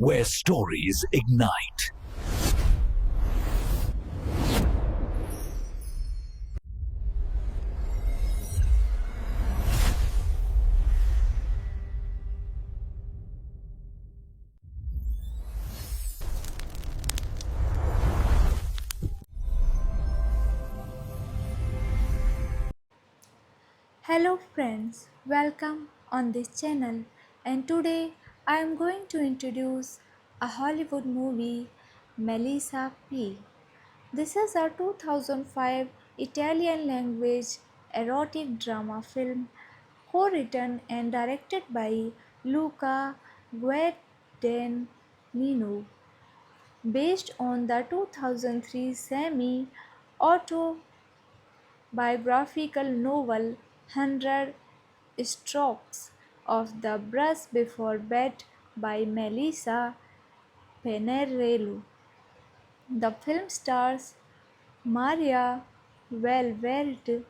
where stories ignite. Hello friends, welcome on this channel, and today I am going to introduce a Hollywood movie, Melissa P. This is a 2005 Italian language erotic drama film co-written and directed by Luca Guadagnino based on the 2003 semi-autobiographical novel "100 Strokes of the Brush Before Bed" by Melissa Panarello. The film stars Maria Valverde,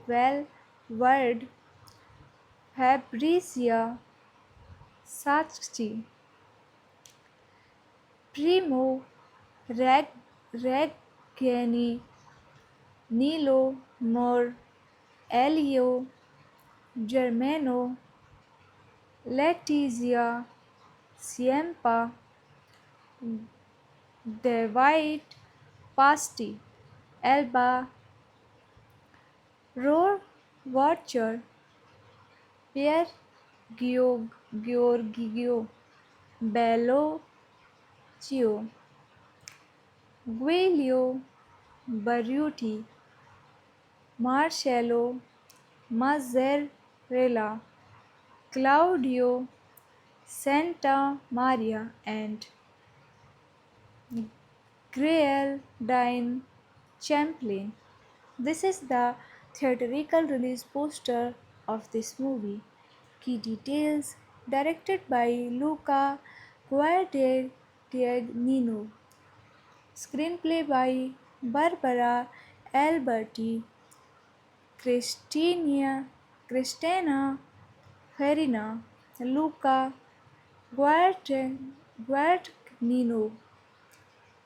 Valverde, Fabrizia Sacchi, Primo Reggani, Nilo More, Elio Germano, Letizia Siempa, David Pasti, Elba Roar Watcher, Pierre Giorgio Bellocchio, Guelio Barruti, Marcello Mazzarella, Claudio Santa Maria, and Geraldine Champlain. This is the theatrical release poster of this movie. Key details: directed by Luca Guadagnino. Screenplay by Barbara Alberti, Cristina Farina, Luca Guadagnino.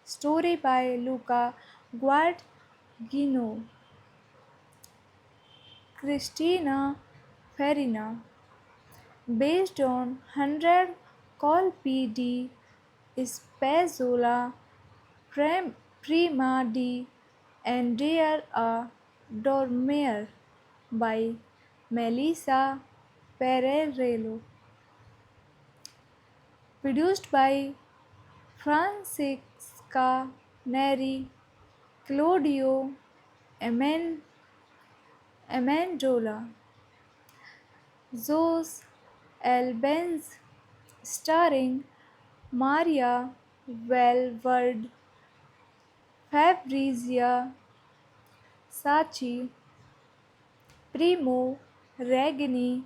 Story by Luca Guadagnino, Cristina Farina. Based on 100 colpi di Spezzola Prima di andare a dormire by Melissa Pererello. Produced by Francesca Neri, Claudio Amen- Amendola, Zos Albenz, starring Maria Valverde, Fabrizia Sacchi, Primo Regni,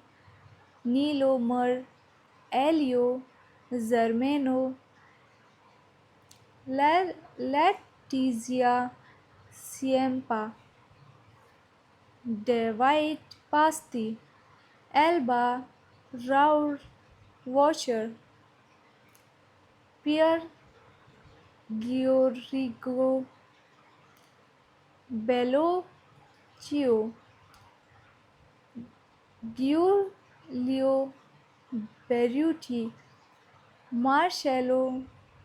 Nilo Mer, Elio Germano, Letizia Siempa, David Pasti, Elba Raur Washer, Pierre Giorgio Bellocchio, Giulio Berruti, Marcello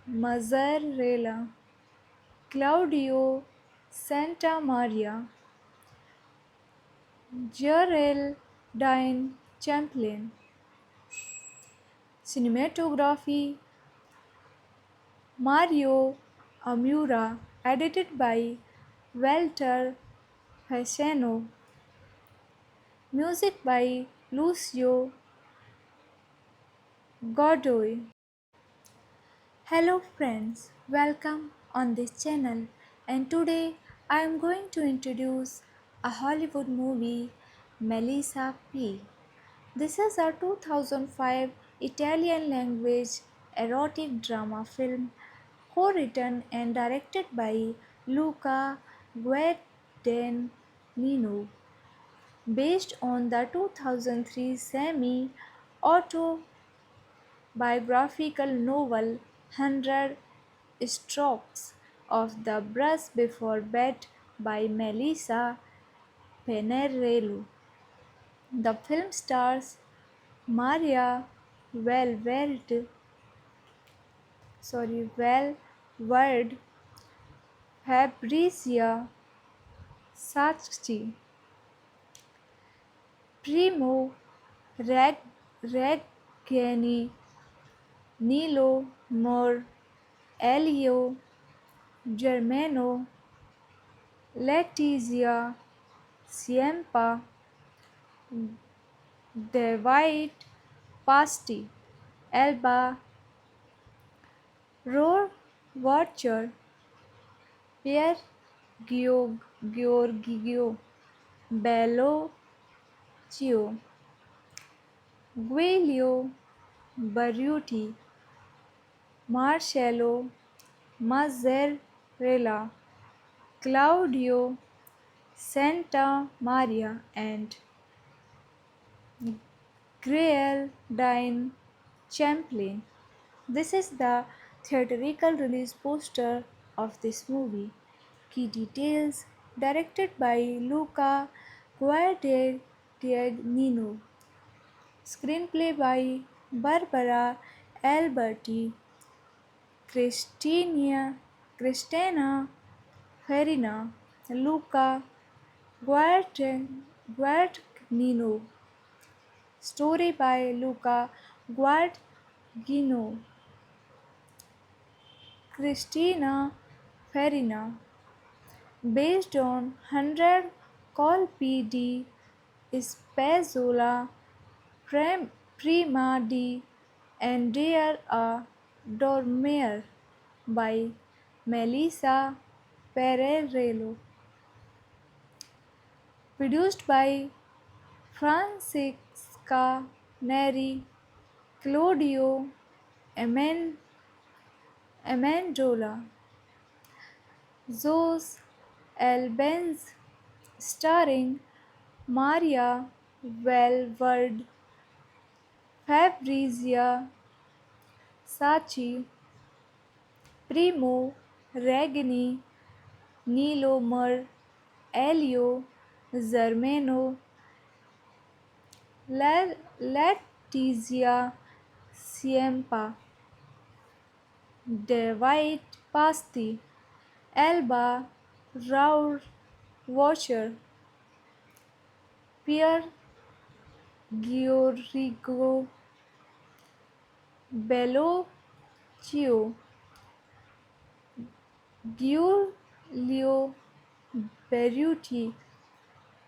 Mazzarella, Claudio Santamaria, Geraldine Champlain. Cinematography Mario Amura, edited by Walter Fasano. Music by Lucio Godoy. Hello friends, welcome on this channel, and today I am going to introduce a Hollywood movie, Melissa P. This is a 2005 Italian language erotic drama film co-written and directed by Luca Guadagnino based on the 2003 semi-autobiographical biographical novel 100 Strokes of the Brush Before Bed by Melissa Penerello. The film stars Maria Valverde, Valverde, Fabrizia Sacchi, Primo Reggini, Nilo More, Elio Germano, Letizia Siempa, David Pasti, Elba Roar Watcher, Pier Giorgio Bellocchio, Giulio Barruti, Marcello Mazzarella, Claudio Santa Maria, and Geraldine Champlain. This is the theatrical release poster of this movie. Key details directed by Luca Guadagnino. Screenplay by Barbara Alberti, Cristina Farina, Luca Guadagnino. Story by Luca Guadagnino, Cristina Farina. Based on 100 colpi di Spezzola prima di andare a dormire by Melissa Pererello. Produced by Francesca Neri, Claudio Amendola, Zos Albens, starring Maria Valverde, Fabrizia Sacchi, Primo Regni, Nilo Mer, Elio Germano, Letizia Siempa, David Pasti, Elba Raur Watcher, Pier Giorgio Bellocchio, Giulio Berruti,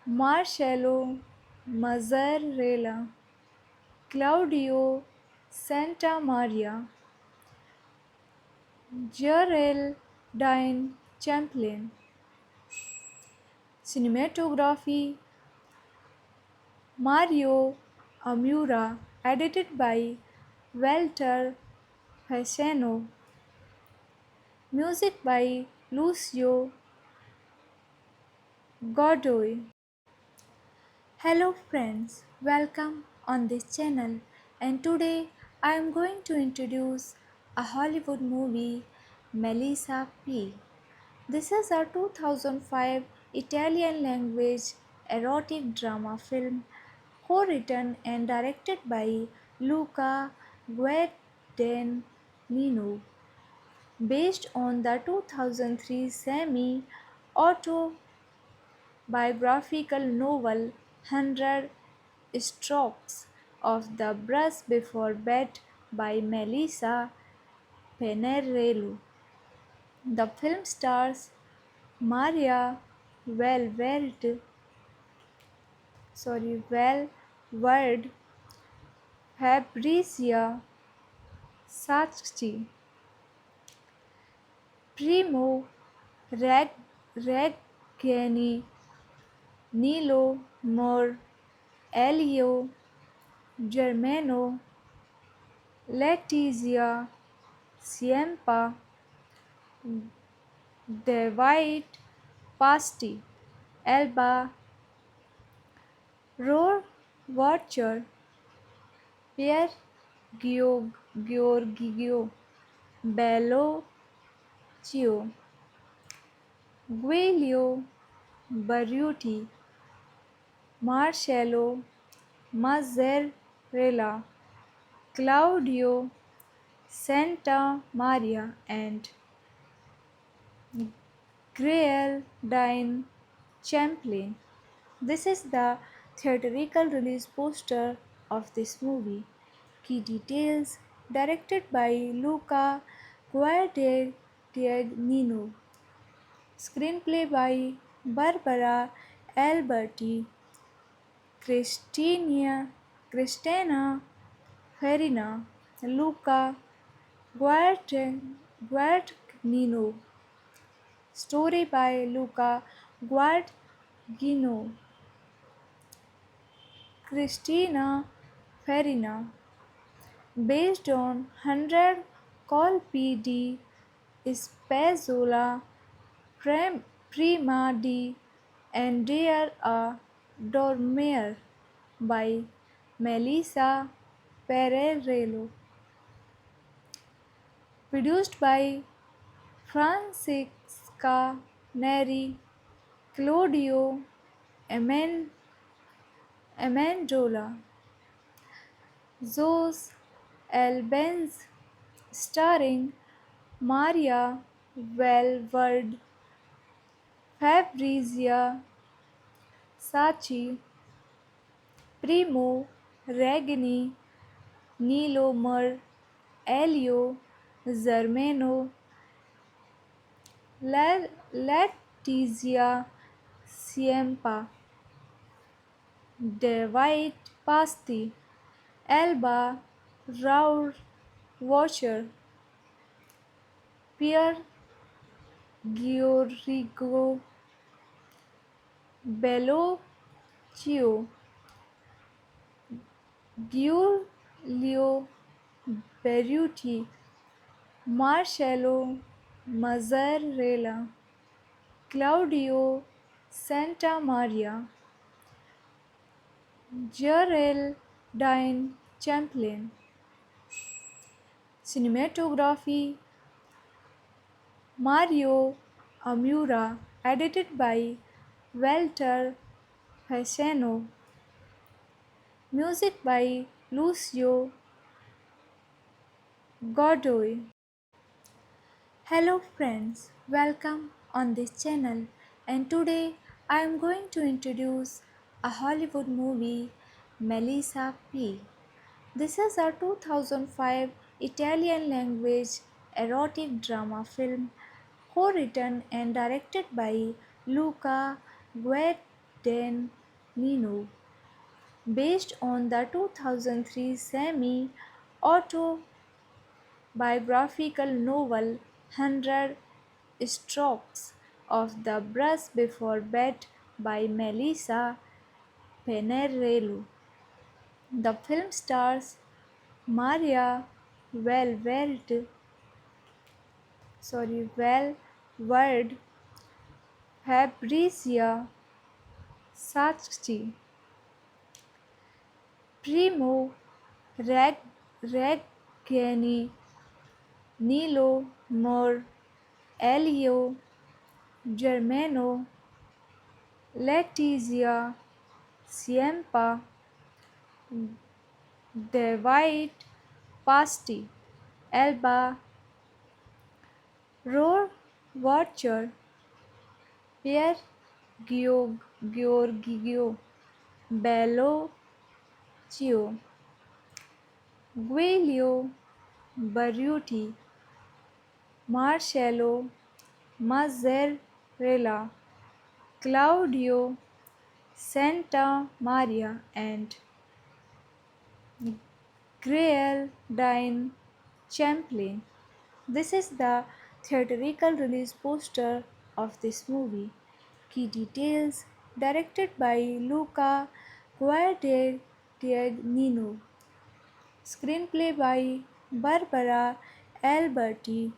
Marcello Mazzarella, Claudio Santamaria, Geraldine Champlain. Cinematography Mario Amura, edited by Walter Fasano. Music by Lucio Godoy. Hello friends, welcome on this channel, and today I am going to introduce a Hollywood movie, Melissa P. This is a 2005 Italian language erotic drama film co-written and directed by Luca Guadagnino, based on the 2003 semi-autobiographical novel 100 Strokes of the Brush Before Bed by Melissa Penerello. The film stars Maria Valverde, Valverde, Fabrizia Sacchi, Primo Reggini, Nilo More, Elio Germano, Letizia Siempa, David Pasti, Elba Roar Watcher, Pier Giorgio Bellocchio, Giulio Barruti, Marcello Mazzarella, Claudio Santa Maria, and Geraldine Champlain. This is the theatrical release poster of this movie. Key details: directed by Luca Guadagnino, screenplay by Barbara Alberti, Cristina Farina, Luca Guadagnino, story by Luca Guadagnino, Cristina Farina, based on 100 colpi di Spezzola prima di andare a dormire by Melissa Pererello, produced by Francesca Neri, Claudio Amendola, Zos Albens, starring Maria Valverde, Fabrizia Sacchi, Primo Regni, Nilo Mar, Elio Zermeno, Letizia Siempa, David Pasti, Elba Raur Watcher, Pierre Giorgio Bellocchio, Giulio Berruti, Marcello Mazzarella, Claudio Santamaria, Geraldine Champlain. Cinematography Mario Amura, edited by Walter Fasano. Music by Lucio Godoy. Hello friends, welcome on this channel, and today I am going to introduce a Hollywood movie, Melissa P. This is a 2005 Italian language erotic drama film co-written and directed by Luca Guadagnino, based on the 2003 semi-autobiographical novel "100 Strokes of the Brush Before Bed" by Melissa Panarello. The film stars Maria Valverde, Valverde, Fabrizia Sacchi, Primo Reggiani, Nilo Mor, Elio Germano, Letizia Siempa, David Pasti, Elba Rohrwacher, Pierre Giorgio Bellocchio, Giulio Barruti, Marcello Mazzarella, Claudio Santa Maria, and Geraldine Champlain. This is the theatrical release poster of this movie. Key details: directed by Luca Guadagnino, screenplay by Barbara Alberti,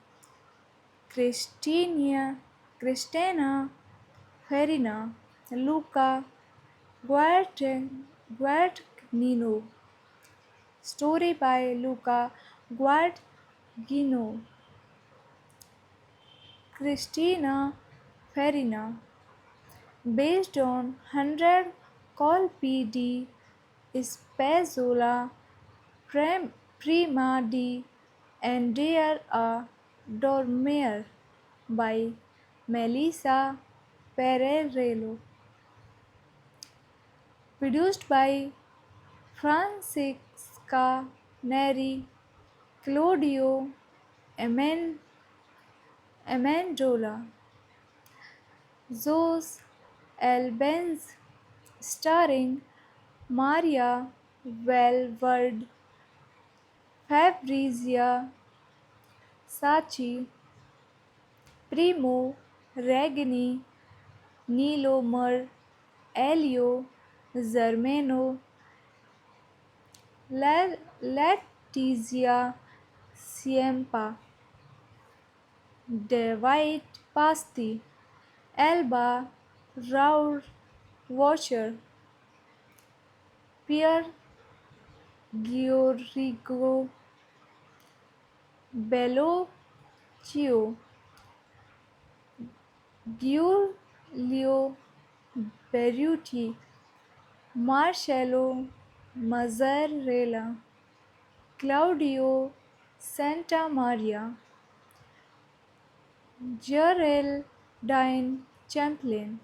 Cristina Farina, Luca Guadagnino, story by Luca Guadagnino, Cristina Farina, based on 100 colpi di Spezzola prima di andare a dormire by Melissa Pererello, produced by Francesca Neri, Claudio Amendola, Zoe Albenz, starring Maria Valverde, Fabrizia Sacchi, Primo Regni, Nilo Mar, Elio Germano, Letizia Siempa, David Pasti, Elba Raur Washer, Pierre Giorgio Bellocchio, Giulio Berruti, Marcello Mazzarella, Claudio Santamaria, Geraldine Champlin.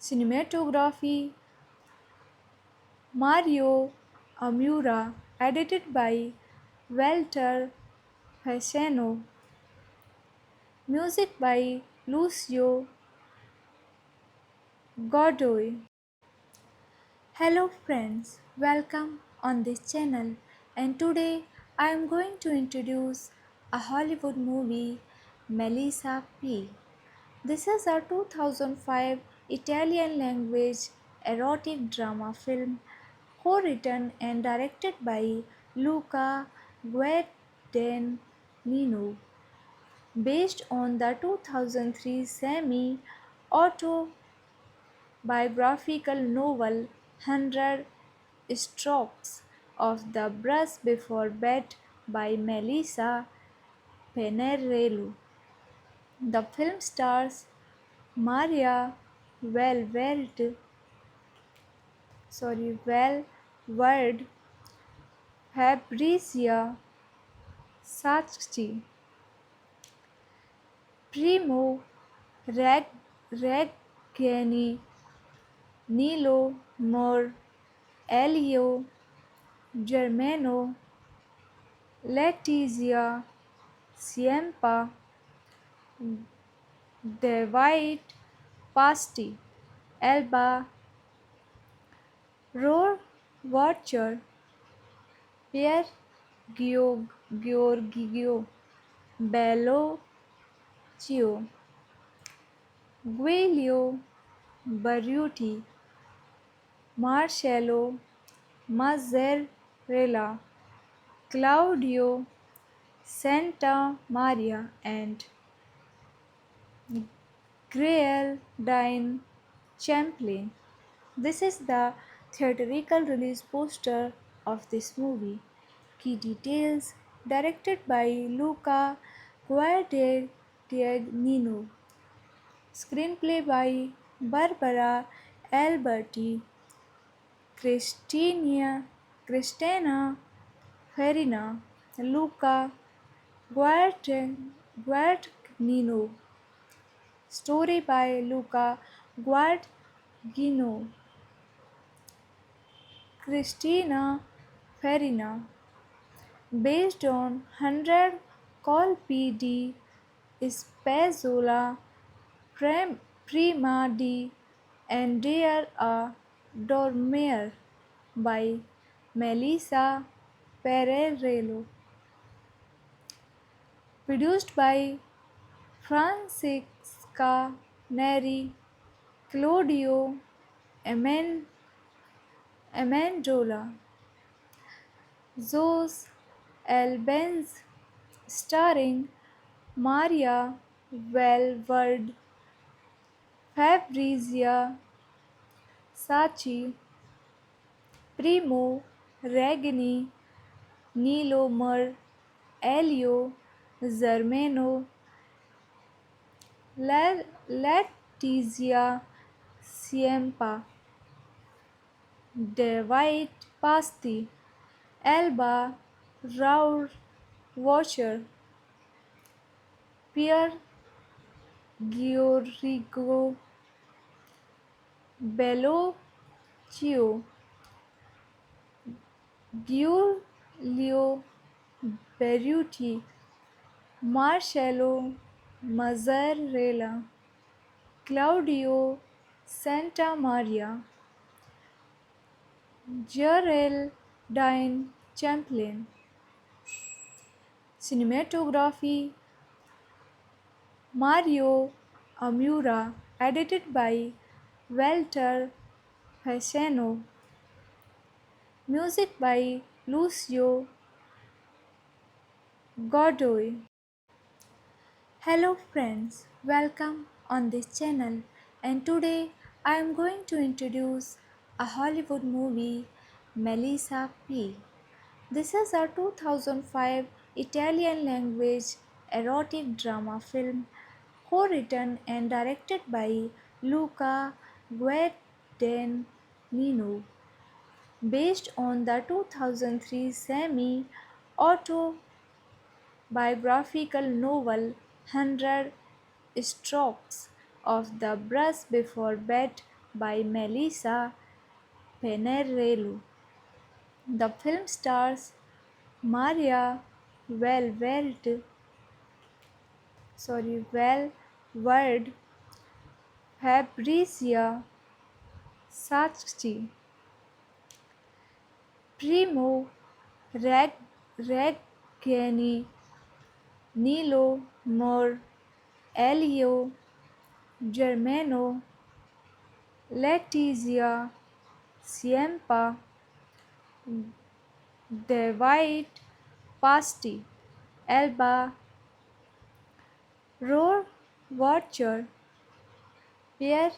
Cinematography Mario Amura, edited by Walter Fasano. Music by Lucio Godoy. Hello friends, welcome on this channel, and today I am going to introduce a Hollywood movie, Melissa P. This is a 2005 Italian language erotic drama film co-written and directed by Luca Guadagnino, based on the 2003 semi-autobiographical novel "100 Strokes of the Brush Before Bed" by Melissa Panarello. The film stars Maria Valverde, Valverde, Fabrizia Sacchi, Primo Reggiani, Nilo Mor, Elio Germano, Letizia Siempa, David Pasti, Elba Rohrwacher, Pierre Giorgio Bellocchio, Giulio Berruti, Marcello Mazzarella, Claudio Santamaria, and Geraldine Champlin. This is the theatrical release poster of this movie. Key details: directed by Luca Guadagnino. Screenplay by Barbara Alberti, Cristina Farina, Luca Guadagnino. Story by Luca Guadagnino, Cristina Farina, based on 100 colpi di Spezzola prima di andare a dormire by Melissa Pererello, produced by Francesca Neri, Claudio Amendola, Zoe Albenz, starring Maria Valverde, Fabrizia Sacchi, Primo Regni, Nilo Mer, Elio Germano, Letizia Siempa, David Pasti, Elba Raur Washer, Pierre Giorgio Bellocchio, Giulio Berruti, Marcello Mazzarella, Claudio Santamaria, Geraldine Champlin. Cinematography Mario Amura, edited by Walter Fasano. Music by Lucio Godoy. Hello friends, welcome on this channel, and today I am going to introduce a Hollywood movie, Melissa P. This is a 2005 Italian language erotic drama film co-written and directed by Luca Guadagnino, based on the 2003 semi-autobiographical novel "100 Strokes of the Brush Before Bed" by Melissa Panarello. The film stars Maria Valverde, Valverde, Fabrizia Sacchi, Primo Reggani, Nilo More, Elio Germano, Letizia Siempa, David Pasti, Elba Roar Watcher, Pierre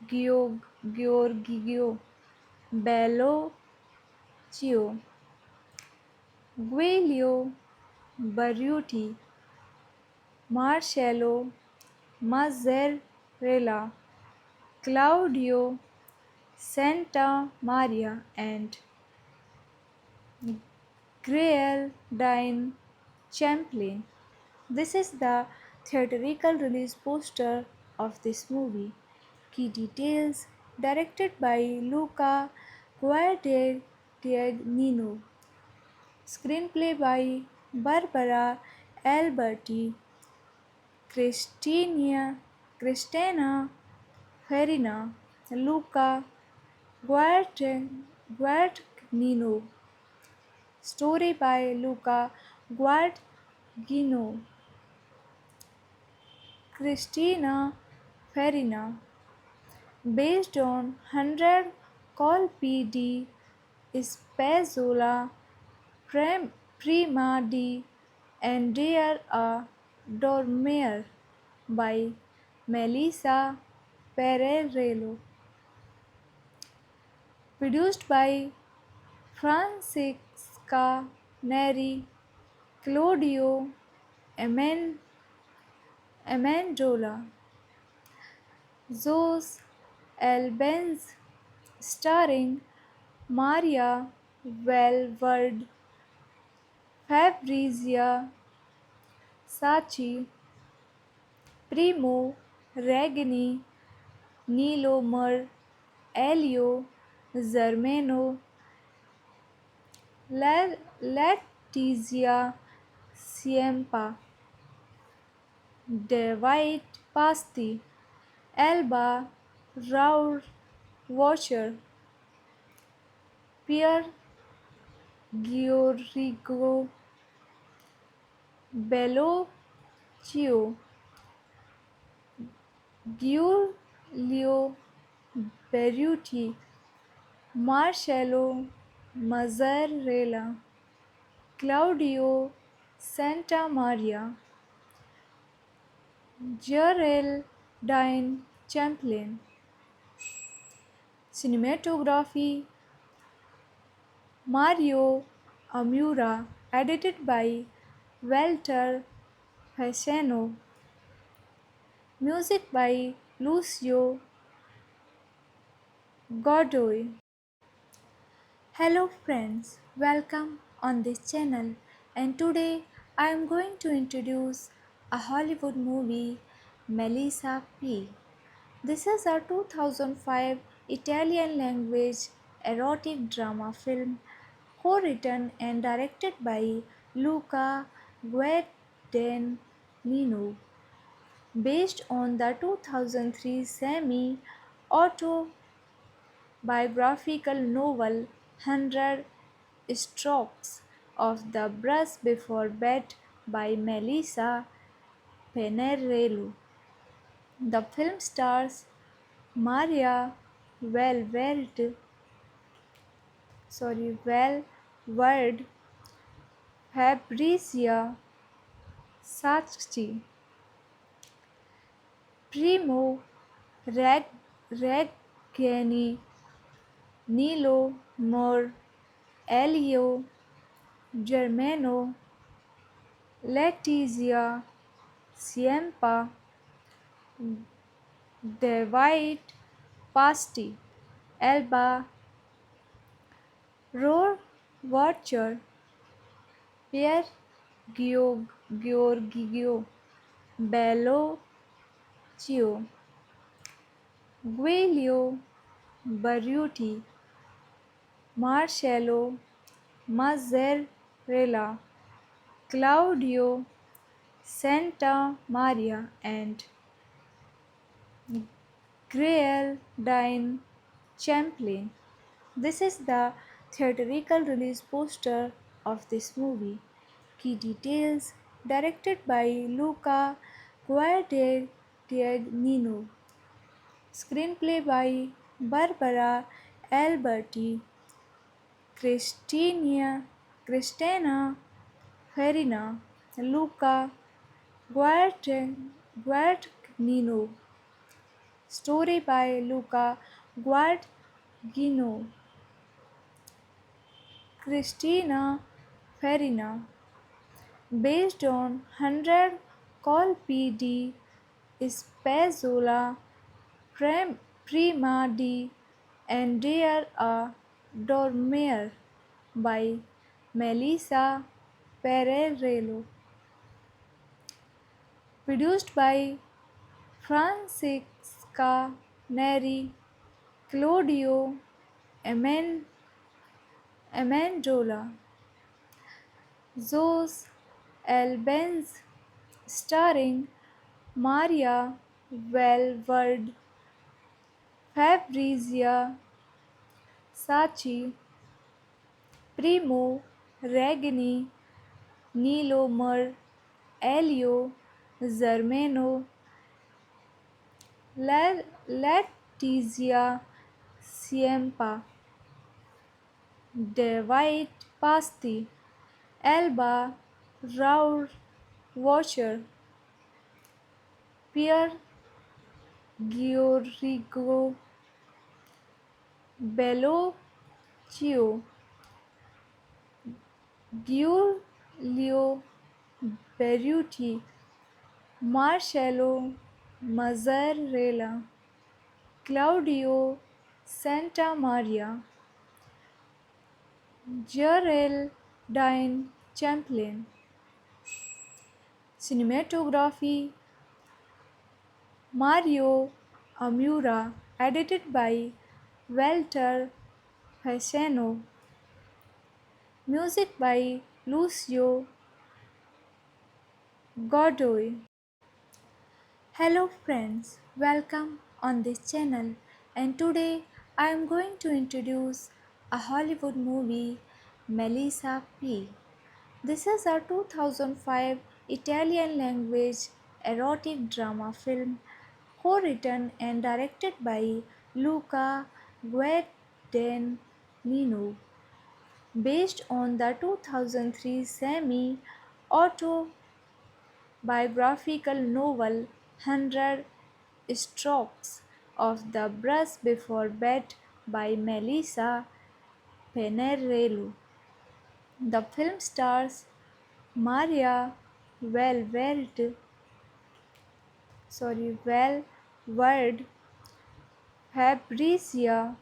Giorgio Bellocchio, Giulio Berruti, Marcello Mazzarella, Claudio Santamaria, and Geraldine Champlin. This is the theatrical release poster of this movie. Key details: directed by Luca Guadagnino. Screenplay by Barbara Alberti, Cristina Farina, Luca Guadagnino. Story by Luca Guadagnino, Cristina Farina. Based on 100 colpi di Spezzola Prima di andare a dormire by Melissa Pererello. Produced by Francesca Neri, Claudio Amen- Amendola, Zos Albenz, starring Maria Valverde, Fabrizia Sacchi, Primo Regni, Nilo Mer, Elio Germano, Letizia Siempa, David Pasti, Elba Raur Washer, Pierre Giorgio Bellocchio, Giulio Berruti, Marcello Mazzarella, Claudio Santamaria, Geraldine Champlin. Cinematography Mario Amura, edited by Walter Fasano, music by Lucio Godoy. Hello friends, welcome on this channel, and today I am going to introduce a Hollywood movie, Melissa P. This is a 2005 Italian language erotic drama film co-written and directed by Luca Guadagnino, based on the 2003 semi-autobiographical novel "100 Strokes of the Brush Before Bed" by Melissa Panarello. The film stars Maria Valverde, Valverde, Fabrizia Sacchi, Primo Reggani, Nilo More, Elio Germano, Letizia Siempa, David Pasti, Elba Rohrwacher, Pierre Giorgio Bellocchio, Giulio Barruti, Marcello Mazzarella, Claudio Santamaria, and Geraldine Champlain. This is the theatrical release poster of this movie. Key details: directed by Luca Guadagnino, screenplay by Barbara Alberti, Cristina Farina, Luca Guadagnino, story by Luca Guadagnino, Cristina Farina, based on 100 colpi di Spezzola prima di andare a dormire by Melissa Pererello, produced by Francesca Neri, Claudio Amen- Amendola, Zos Albens, starring Maria Valverde, Fabrizia Sacchi, Primo Regni, Nilo Mer, Elio Germano, Letizia Siempa, David Pasti, Elba Raur Watcher, Pierre Giorgio Bellocchio, Giulio Berruti, Marcello Mazzarella, Claudio Santamaria, Geraldine Champlain. Cinematography: Mario Amura, edited by Walter Fasano, music by Lucio Godoy. Hello friends, welcome on this channel, and today I am going to introduce a Hollywood movie, Melissa P. This is a 2005 Italian language erotic drama film co-written and directed by Luca Guadagnino, based on the 2003 semi-autobiographical novel "100 Strokes of the Brush Before Bed" by Melissa Panarello. The film stars Maria Valverde, Valverde, Fabrizia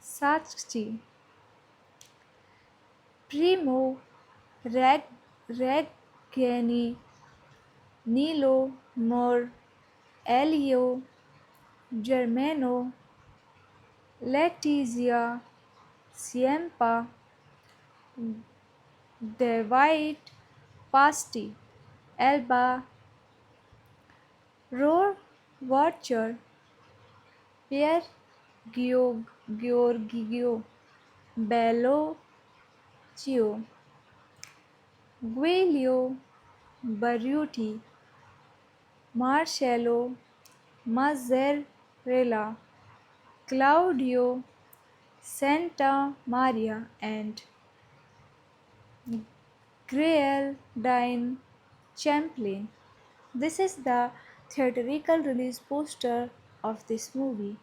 Sacchi, Primo Reggini, Nilo More, Elio Germano, Letizia Siempa, David Pasti, Elba Roar Watcher, Pier Giorgio Bellocchio, Giulio Barruti, Marcello Mazzarella, Claudio Santa Maria, and Geraldine Champlain. This is the theatrical release poster of this movie.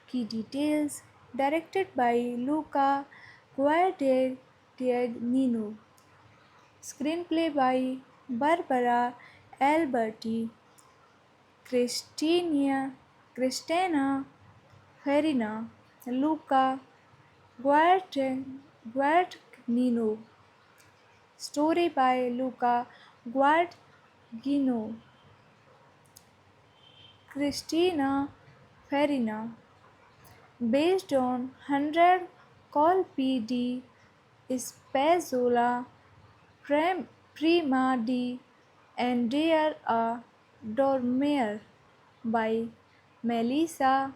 Key details: directed by Luca Guadagnino, screenplay by Barbara Alberti, Cristina Farina, Luca Guadagnino, story by Luca Guadagnino, Cristina Farina, based on 100 colpi di Spezzola prima di andare a dormire by Melissa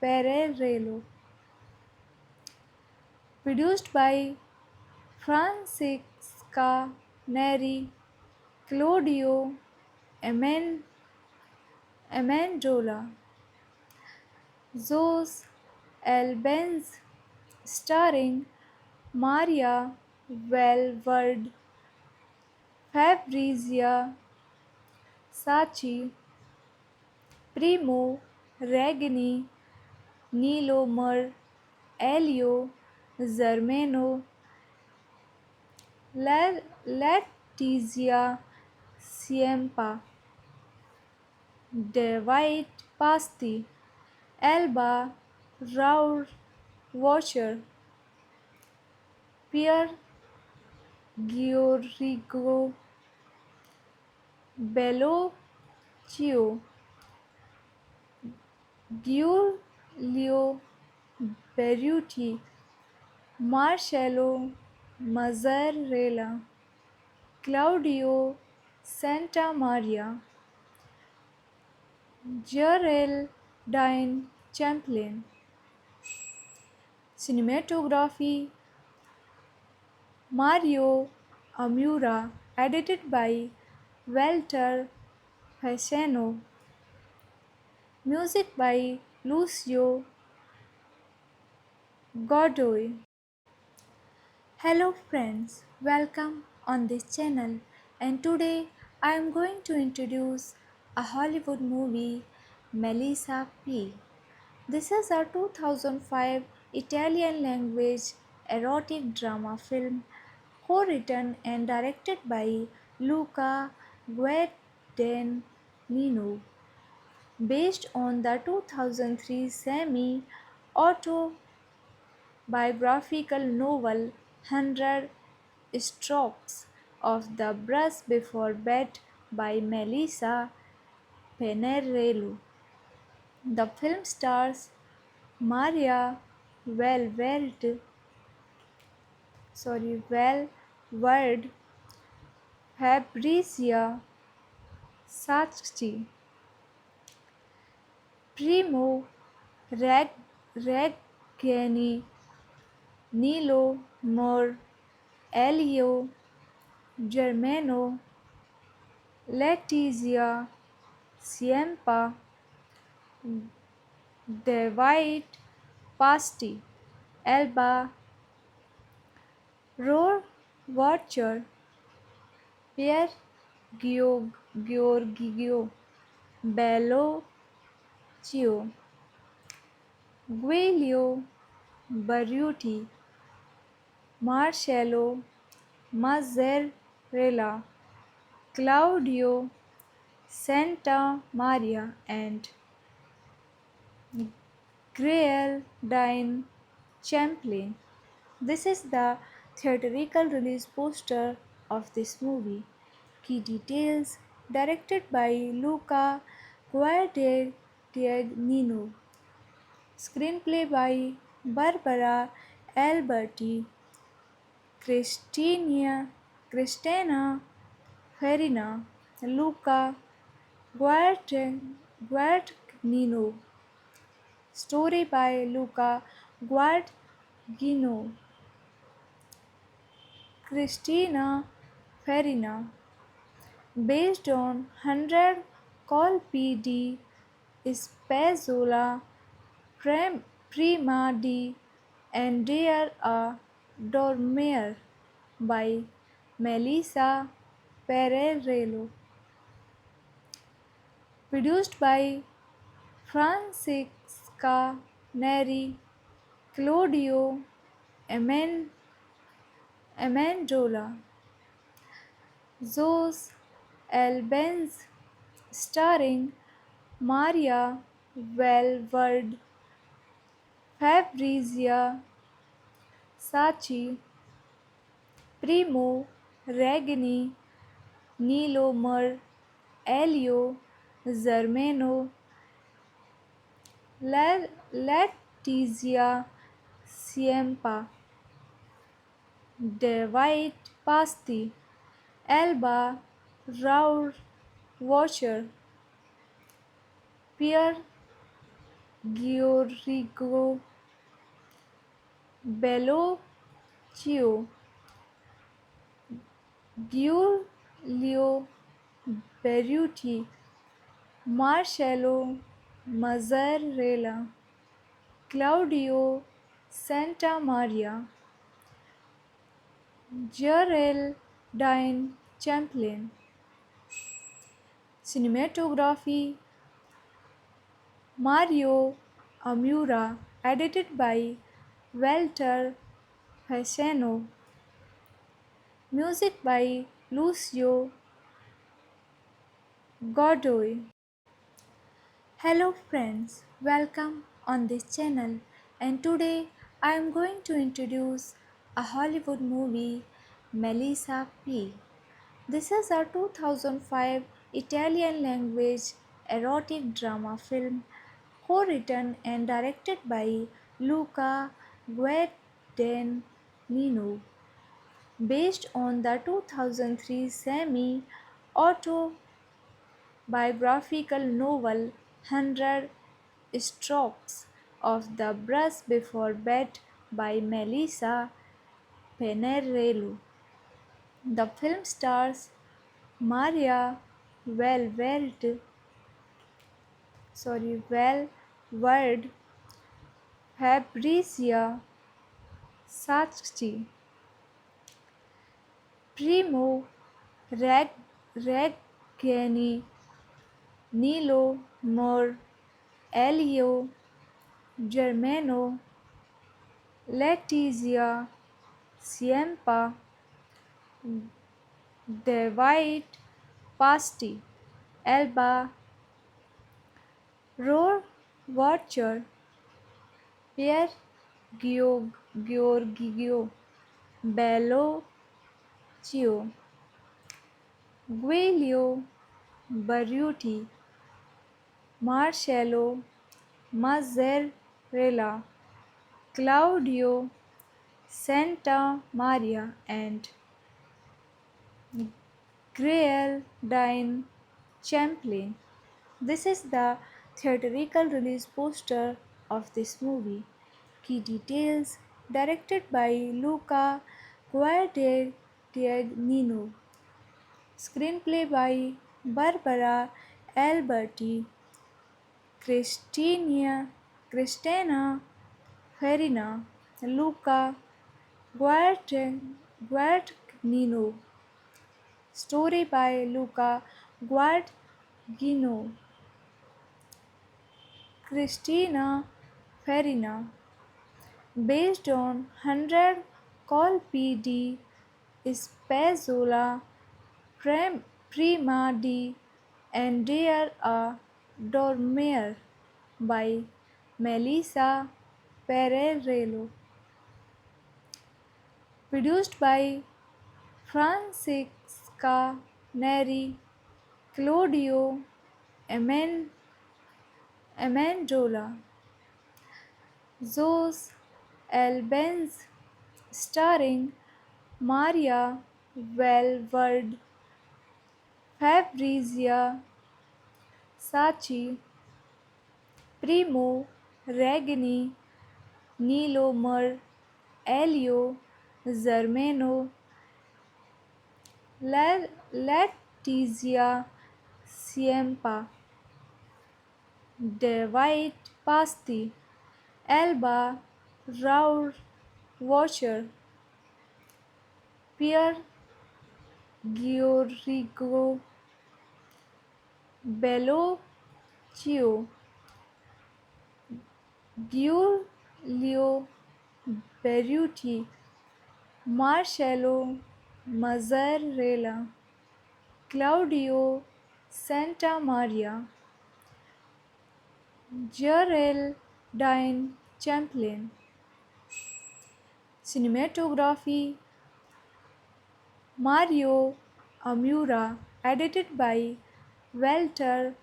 Pererello, produced by Francesca Neri, Claudio Amendola, Zos Albens, starring Maria Valverde, Fabrizia Sacchi, Primo Regni, Nilo Mer, Elio Germano, Letizia Siempa, David Pasti, Elba Raur Watcher, Pier Giorgio Bellocchio, Giulio Berruti, Marcello Mazzarella, Claudio Santamaria, Geraldine Champlain. Cinematography Mario Amura, edited by Walter Fasano. Music by Lucio Godoy. Hello friends, welcome on this channel, and today I am going to introduce a Hollywood movie, Melissa P. This is a 2005 Italian language erotic drama film co-written and directed by Luca Guadagnino, based on the 2003 semi-autobiographical novel "100 Strokes of the Brush Before Bed" by Melissa Penerello. The film stars Maria Valverde, Valverde, Fabrizia Sacchi, Primo Reggini, Nilo More, Elio Germano, Letizia Siempa, David Pasti, Elba Roar Watcher, Pier Giorgio Bellocchio, Giulio Barruti, Marcello Mazzarella, Claudio Santa Maria, and Geraldine Champlain. This is the theatrical release poster of this movie. Key details: directed by Luca Guadagnino. Screenplay by Barbara Alberti, Cristina Farina, Luca Guadagnino. Story by Luca Guadagnino, Cristina Farina. Based on 100 Colpi Spezzola Prima di Andrea a Dormire by Melissa Pererello. Produced by Francesca Neri, Claudio Amen- Amendola, Zos Albenz, starring Maria Valverde, Fabrizia Sacchi, Primo Regni, Nilo Mer, Elio Germano, Letizia Siempa, David Pasti, Elba Raur Washer, Pierre Giorgio Bellocchio, Giulio Berruti, Marcello Mazzarella, Claudio Santamaria, Geraldine Champlain. Cinematography Mario Amura, edited by Walter Fasano. Music by Lucio Godoy. Hello friends, welcome on this channel, and today I am going to introduce a Hollywood movie, Melissa P. This is a 2005 Italian language erotic drama film co-written and directed by Luca Guadagnino, based on the 2003 semi-autobiographical novel "100 Strokes of the Brush Before Bed" by Melissa Panarello. The film stars Maria Valverde, Valverde, Fabrizia Sacchi, Primo Reggiani, Nilo More, Elio Germano, Letizia Siempa, David Pasti, Elba Rohrwacher, Pierre Giorgio Bellocchio, Giulio Berruti, Marcello Mazzarella, Claudio Santamaria, and Geraldine Champlain. This is the theatrical release poster of this movie. Key details: directed by Luca Guadagnino. Screenplay by Barbara Alberti, Cristina Farina, Luca Guadagnino. Story by Luca Guadagnino, Cristina Farina. Based on 100 Colpi Spezzola, Prima di Andrea a Dormire by Melissa Pererello. Produced by Francesca Neri, Claudio Amendola, Zos Albens, starring Maria Valverde, Fabrizia Sacchi, Primo Regni, Nilo Mer, Elio Zermeno, Letizia Siempa, David Pasti, Elba Raur Washer, Pierre Giorgio Bellocchio, Giulio Berruti, Marcello Mazzarella, Claudio Santamaria, Geraldine Champlin. Cinematography Mario Amura, edited by Walter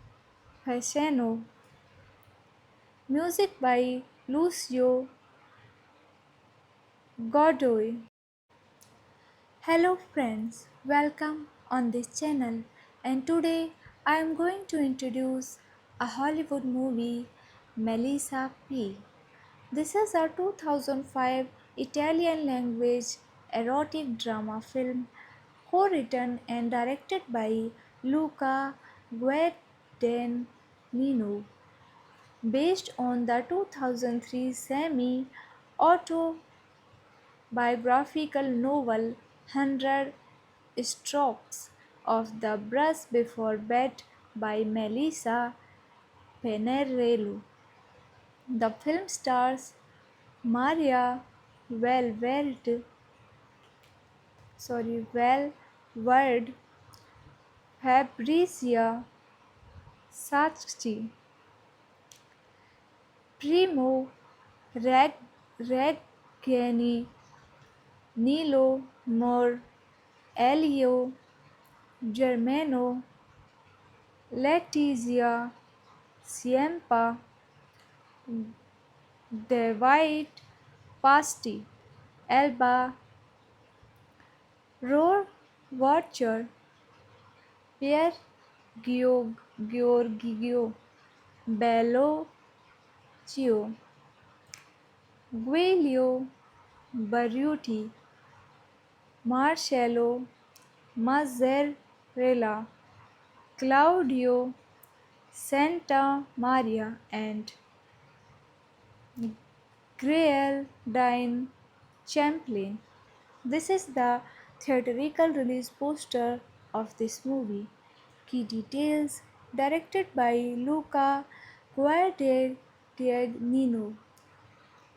Fasano. Music by Lucio Godoy. Hello friends, welcome on this channel, and today I am going to introduce a Hollywood movie, Melissa P. This is a 2005 Italian language erotic drama film co-written and directed by Luca Guadagnino, based on the 2003 semi-autobiographical novel "100 Strokes of the Brush Before Bed" by Melissa Penerello. The film stars Maria Valverde, Valverde, Fabrizia Sacchi, Primo Reggeni, Nilo More, Elio Germano, Letizia Siempa, David Pasti, Elba Rohrwacher, Pierre Giorgio Bellocchio, Giulio Berruti, Marcello Mazzarella, Claudio Santamaria, and Geraldine Champlin. This is the theatrical release poster of this movie. Key details: directed by Luca Guadagnino.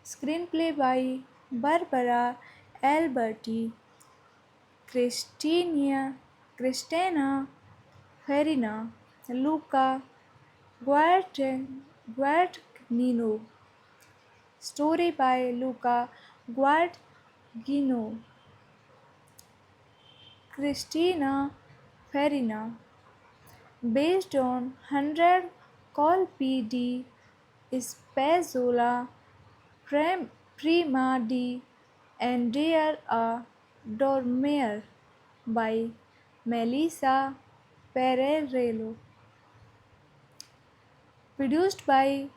Screenplay by Barbara Alberti, Cristina Farina, Luca Guadagnino. Story by Luca Guadagnino, Cristina Farina. Based on 100 colpi di Spezzola Prima di Andare a Dormire by Melissa Pererello. Produced by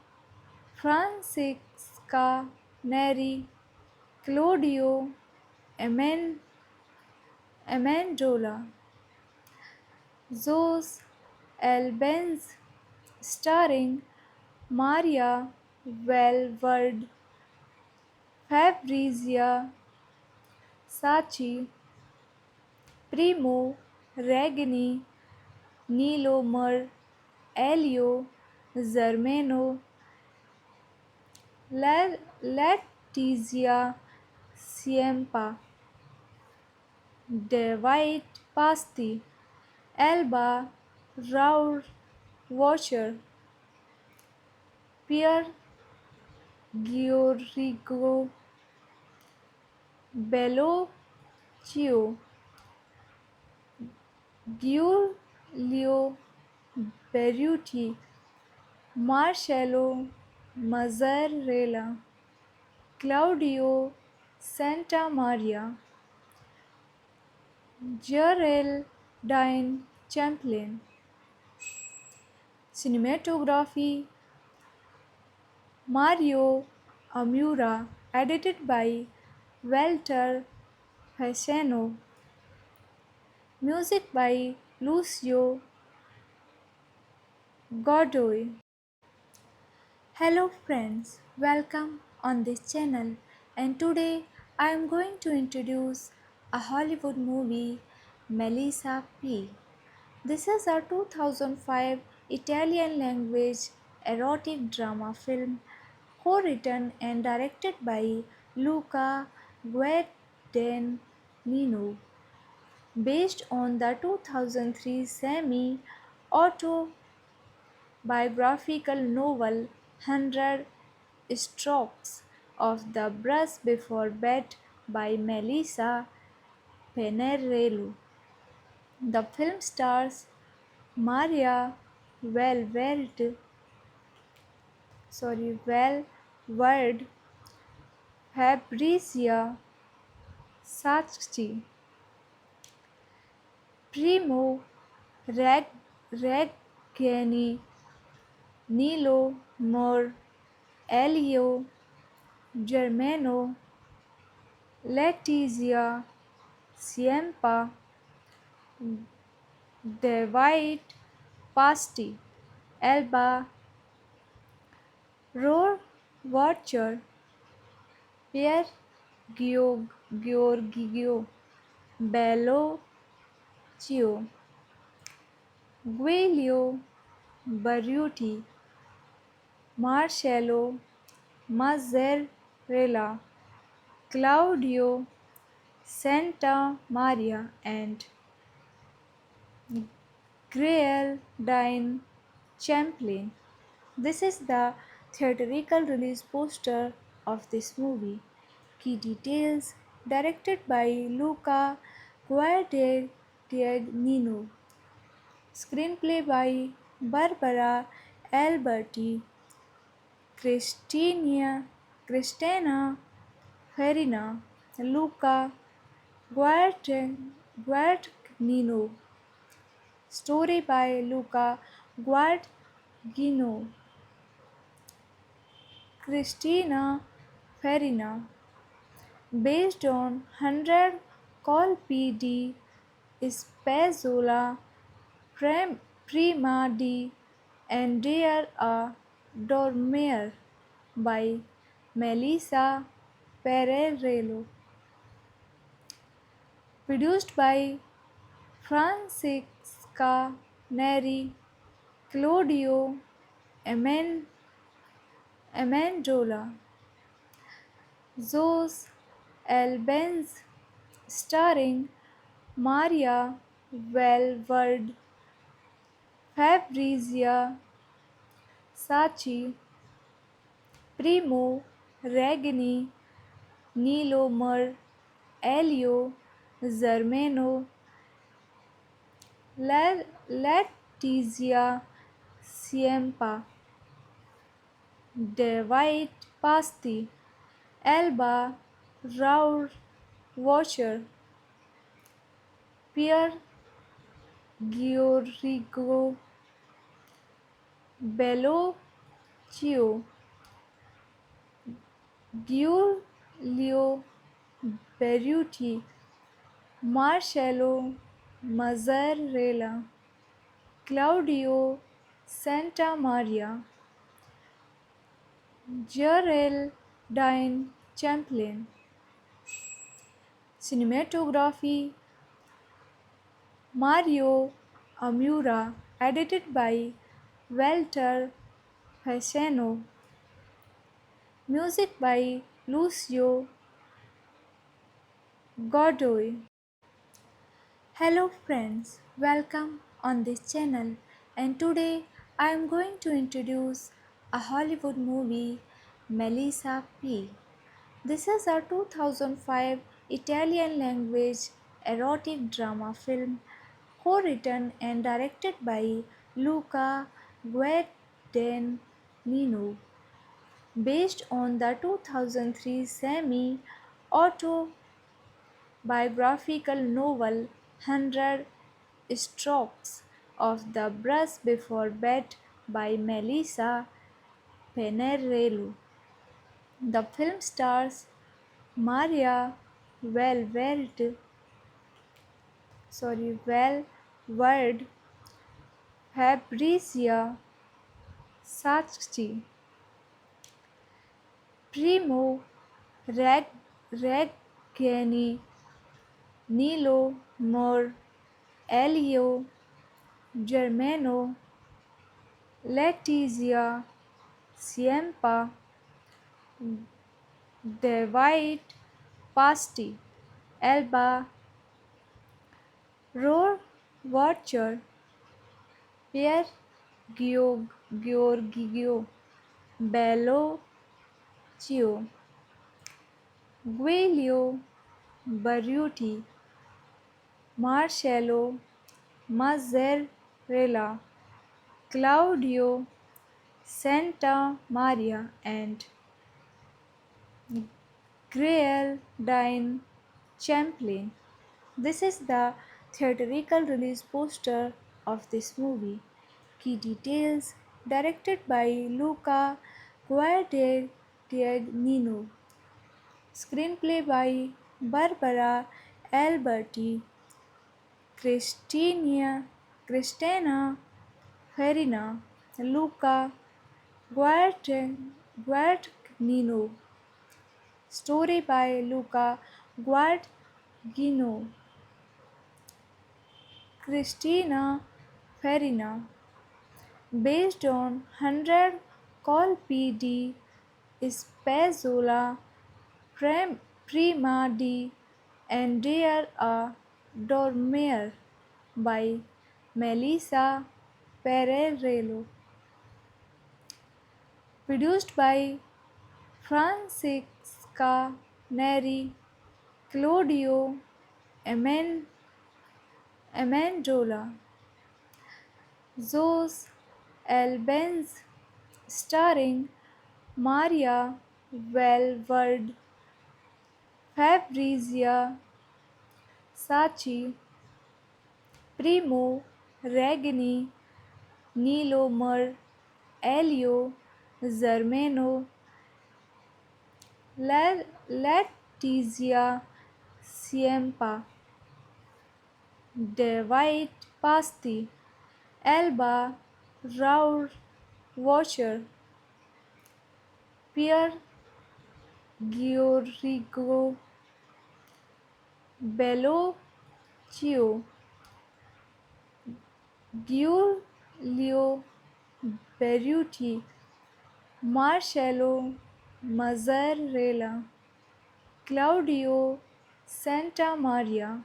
Francesca Neri, Claudio Amendola, Zos Albens, starring Maria Valverde, Fabrizia Sacchi, Primo Regni, Nilo Mer, Elio Zermeno, Letizia Siempa, David Pasti, Elba, Raoul Washer, Pierre Giorgio Bellocchio, Giulio Berruti, Marcello Mazzarella, Claudio Santamaria, Geraldine Champlin. Cinematography Mario Amura, edited by Walter Fasano. Music by Lucio Godoy. Hello friends, welcome on this channel, and today I am going to introduce a Hollywood movie, Melissa P. This is a 2005 Italian language erotic drama film co-written and directed by Luca Guadagnino, based on the 2003 semi-autobiographical novel "100 Strokes of the Brush Before Bed" by Melissa Panarello. The film stars Maria Valverde, Valverde, Fabrizia Sacchi, Primo Reggani, Nilo More, Elio Germano, Letizia Siempa, David Pasti, Elba Roar Watcher, Pierre Giorgio Bellocchio, Giulio Berruti, Marcello Mazzarella, Claudio Santamaria, and Geraldine Champlin. This is the theatrical release poster of this movie. Key details: directed by Luca Guadagnino. Screenplay by Barbara Alberti, Cristina Farina, Luca Guadagnino. Story by Luca Guadagnino, Cristina Farina. Based on 100 colpi di Spezzola prima di andare a dormire by Melissa Pererello. Produced by Francesca Neri, Claudio Amendola, Zos Albens, starring Maria Valverde, Fabrizia Sacchi, Primo Regni, Nilo Mer, Elio Germano, Letizia Siempa, David Pasti, Elba Raur Washer, Pierre Giorgio Bellocchio, Giulio Berruti, Marcello Mazzarella, Claudio Santamaria, Geraldine Champlin. Cinematography Mario Amura, edited by Walter Fasano. Music by Lucio Godoy. Hello friends, welcome on this channel and today I am going to introduce a Hollywood movie Melissa P. This is a 2005 Italian language erotic drama film co-written and directed by Luca Guadagnino based on the 2003 semi-autobiographical novel "100 Strokes of the Brush Before Bed" by Melissa Panarello. The film stars Maria Valverde, Valverde, Fabrizia Sacchi, Primo Reggini, Nilo More, Elio Germano, Letizia Siempa, David Pasti, Elba Rohrwacher, Pier Giorgio Bellocchio, Giulio Barruti, Marcello Mazzarella, Claudio Santa Maria, and Geraldine Champlain. This is the theatrical release poster of this movie. Key details directed by Luca Guadagnino. Screenplay by Barbara Alberti, Cristina Farina, Luca Guadagnino. Story by Luca Guadagnino, Cristina Farina. Based on 100 colpi di Spezzola prima di andare a dormire by Melissa Pererello. Produced by Francesca Neri, Claudio Amendola, Zos Albens, starring Maria Valverde, Fabrizia Sacchi, Primo Regni, Nilo Mer, Elio Germano, Letizia Siempa, David Pasti, Elba Raur Watcher, Pier Giorgio Bellocchio, Giulio Berruti, Marcello Mazzarella, Claudio Santamaria,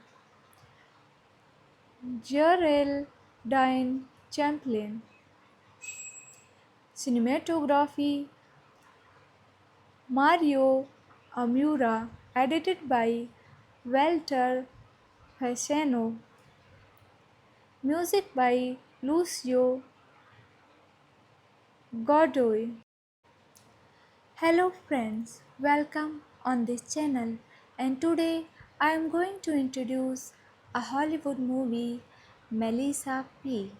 Geraldine Champlain. Cinematography Mario Amura, edited by Walter Fasano. Music by Lucio Godoy. Hello friends, welcome on this channel and today I am going to introduce a Hollywood movie Melissa P.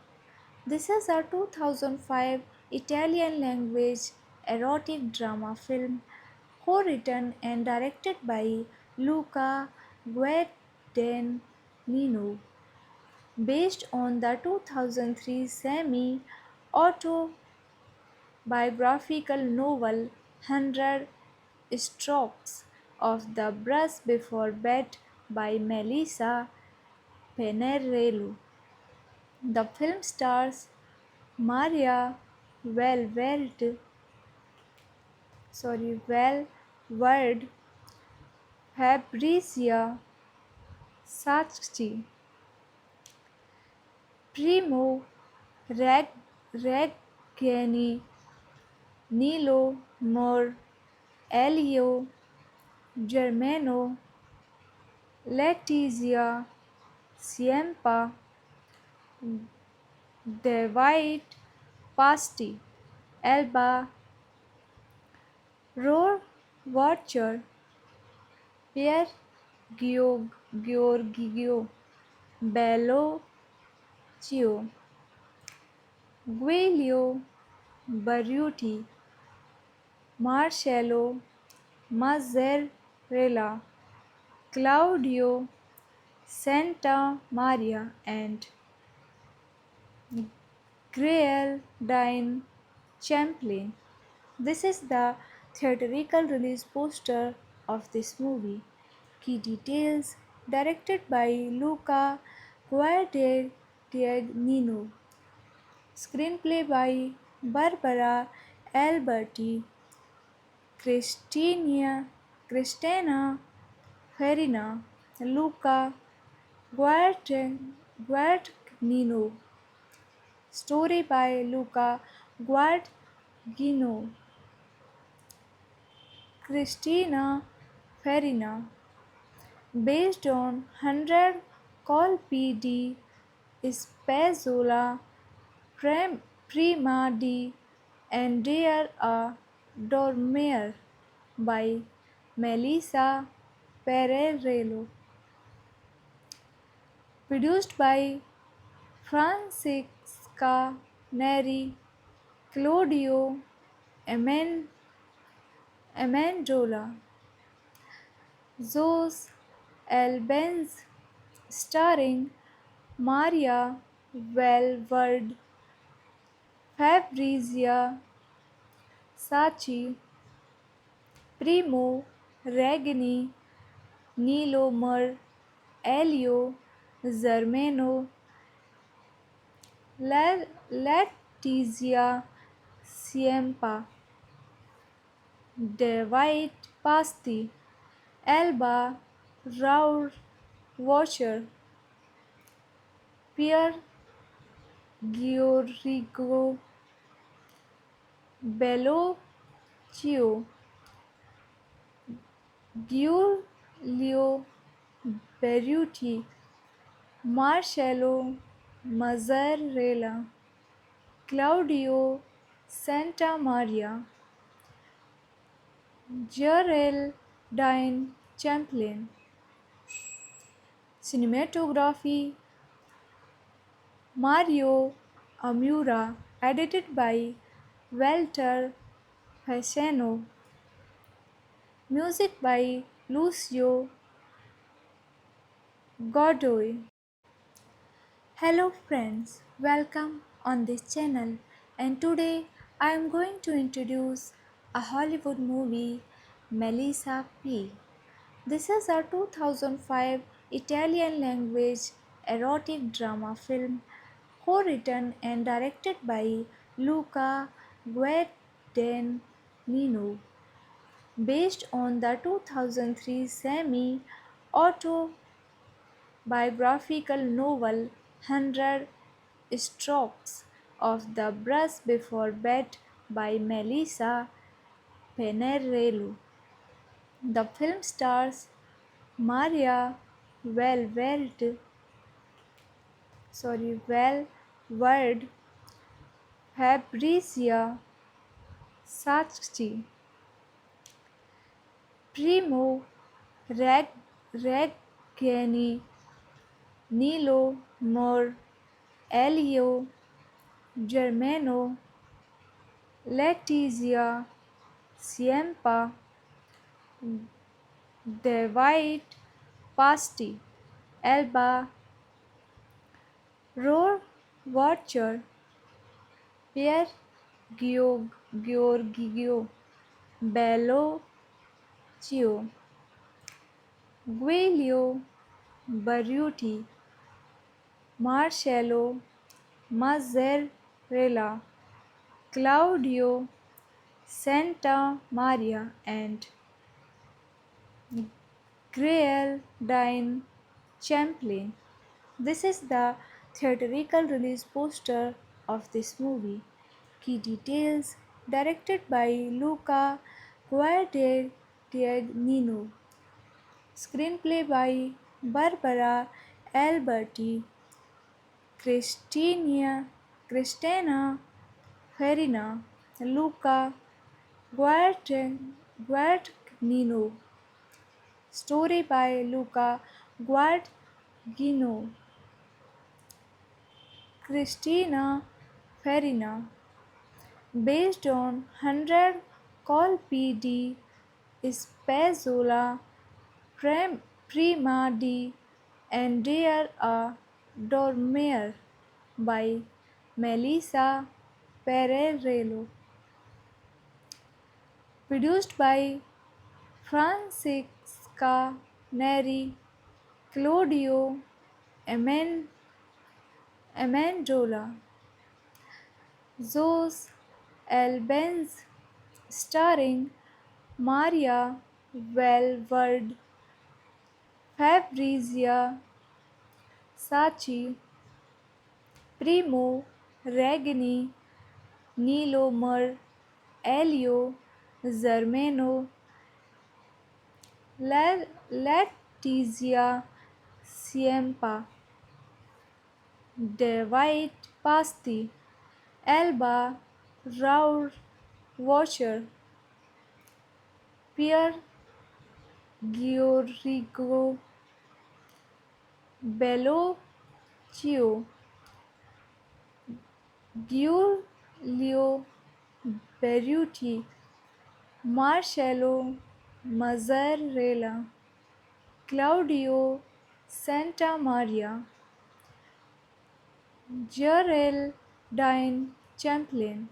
This is a 2005 Italian language erotic drama film co-written and directed by Luca Guadagnino based on the 2003 semi-autobiographical novel "100 Strokes of the Brush Before Bed" by Melissa Panarello. The film stars Maria Valverde, Fabrizia Sacchi, Primo Reg- Reggiani, Nilo Mor, Elio Germano, Letizia Siempa, David Pasti, Elba Roar Watcher, Pierre Giorgio, Bello Chio, Guelio Barruti, Marcello Mazzarella, Claudio Santa Maria, and Geraldine Champlain. This is the theatrical release poster of this movie. Key details: directed by Luca Guadagnino. Screenplay by Barbara Alberti, Cristina Farina, Luca Guadagnino. Story by Luca Guadagnino, Cristina Farina. Based on 100 colpi di Spezzola prima di andare a dormire by Melissa Pererello. Produced by Francesca Neri, Claudio Amen- Amendola, Zos Albenz, starring Maria Valverde, Fabrizia Sacchi, Primo Regni, Nilo Mer, Elio Germano, Letizia Siempa, David Pasti, Elba Raur Watcher, Pierre Giorgio Bello Chio, Giulio Berruti, Marcello Mazzarella, Claudio Santamaria, Geraldine Champlain. Cinematography Mario Amura, edited by Walter Fasano. Music by Lucio Godoy. Hello friends, welcome on this channel, and today I am going to introduce a Hollywood movie, Melissa P. This is a 2005 Italian language erotic drama film co-written and directed by Luca Guadagnino, based on the 2003 semi-autobiographical novel "100 Strokes of the Brush Before Bed" by Melissa Panarello. The film stars Maria Valverde, Valverde, Fabrizia Sacchi, Primo Reggiani, Nilo Mor, Elio Germano, Letizia Siempa, David Pasti, Elba Roar Watcher, Pierre Giorgio Bello Chio, Guelio Barruti, Marcello Mazzarella, Claudio Santa Maria, and Geraldine Champlain. This is the theatrical release poster of this movie. Key details: directed by Luca Guadagnino, screenplay by Barbara Alberti, Cristina Farina, Luca Guadagnino, story by Luca Guadagnino, Cristina Farina, based on 100 Colpi di Spezzola Prima di Andrea a Dormire by Melissa Pererello, produced by Francesca Neri, Claudio Amen- Amendola, Zos Albenz, starring Maria Valverde, Fabrizia Sacchi, Primo Regni, Nilo Mar, Elio Germano, Letizia Siempa, David Pasti, Elba Raur Watcher, Pierre Giorgio Bellocchio, Giulio Berruti, Marcello Mazzarella, Claudio Santamaria, Geraldine Champlin.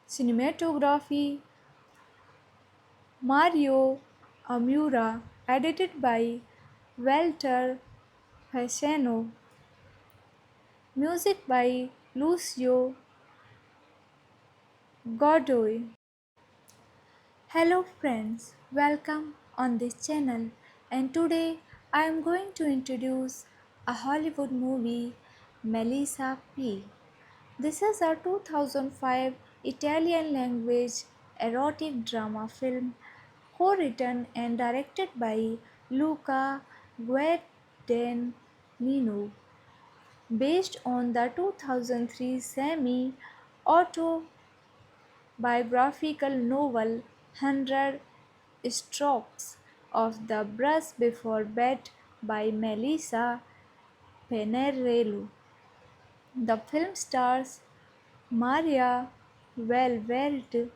Cinematography Mario Amura, edited by Walter Fasano. Music by Lucio Godoy. Hello friends, welcome on this channel, and today I am going to introduce a Hollywood movie, Melissa P. This is a 2005 Italian language erotic drama film co-written and directed by Luca Guadagnino, based on the 2003 semi-autobiographical novel 100 Strokes of the Brush Before Bed by Melissa Penerello. The film stars Maria Valverde,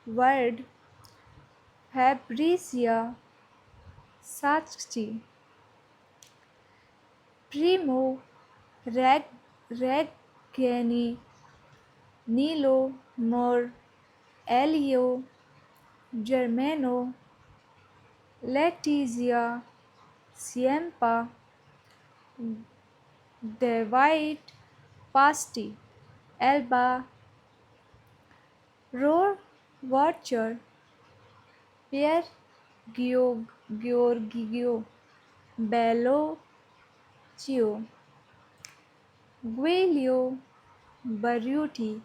Valverde, Fabrizia Sacchi, Primo Reggani, Nilo More, Elio Germano, Letizia Siempa, David Pasti, Elba Roar Watcher, Pierre Giorgio Bellocchio, Giulio Berruti,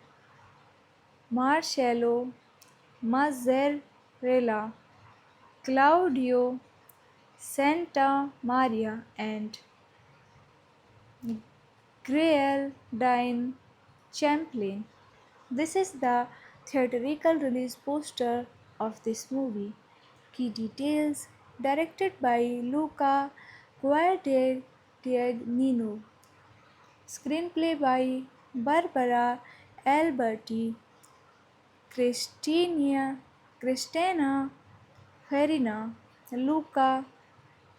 Marcello Mazzarella, Claudio Santamaria, and Geraldine Champlin. This is the theatrical release poster of this movie. Key details: directed by Luca Guadagnino, screenplay by Barbara Alberti, Cristina Farina, Luca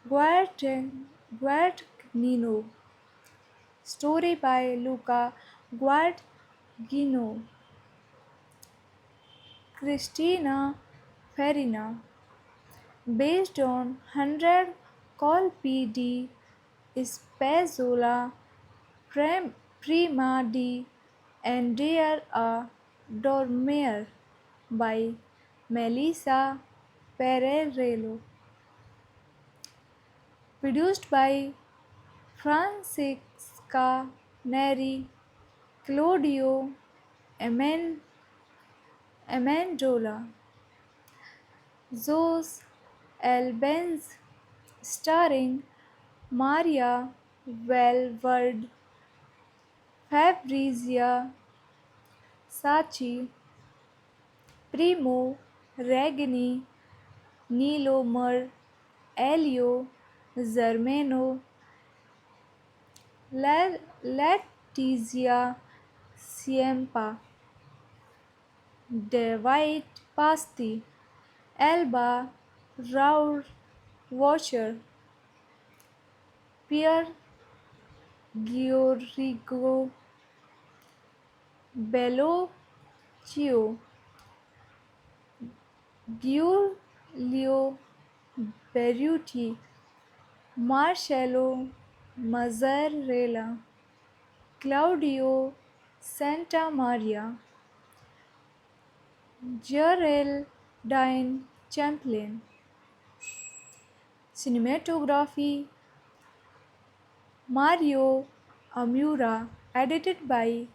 Guadagnino, story by Luca Guadagnino, Cristina Farina, based on 100 Colpi di Spezzola Prima di Andrea a Dormire by Melissa Pererello, Produced by Francesca Neri, Claudio Amen- Amendola, Zos Benz, starring Maria Valverde, Fabrizia Sacchi, Primo Regni, Nilo Mer, Elio Zermeno, Letizia Siempa, David Pasti, Elba Raur Washer, Pierre Giorgio Bellocchio, Giulio Berruti, Marcello Mazzarella, Claudio Santamaria, Geraldine Champlin. Cinematography Mario Amura, edited by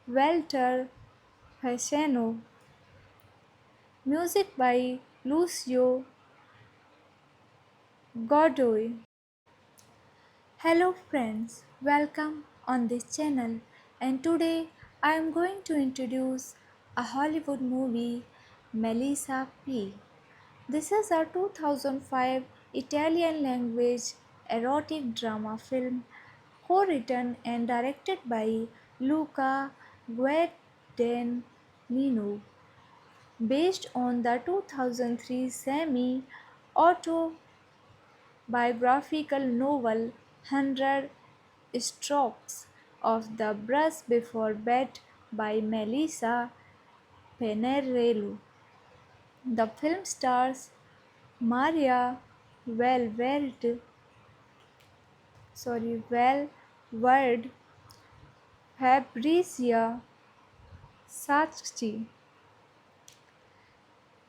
Walter Fasano. Music by Lucio Godoy. Hello friends, welcome on this channel, and today I am going to introduce a Hollywood movie, Melissa P. This is a 2005 Italian language erotic drama film co-written and directed by Luca Guadagnino, based on the 2003 semi-autobiographical novel "100 Strokes of the Brush Before Bed" by Melissa Panarello. The film stars Maria Valverde, Valverde, Fabrizia Sacchi,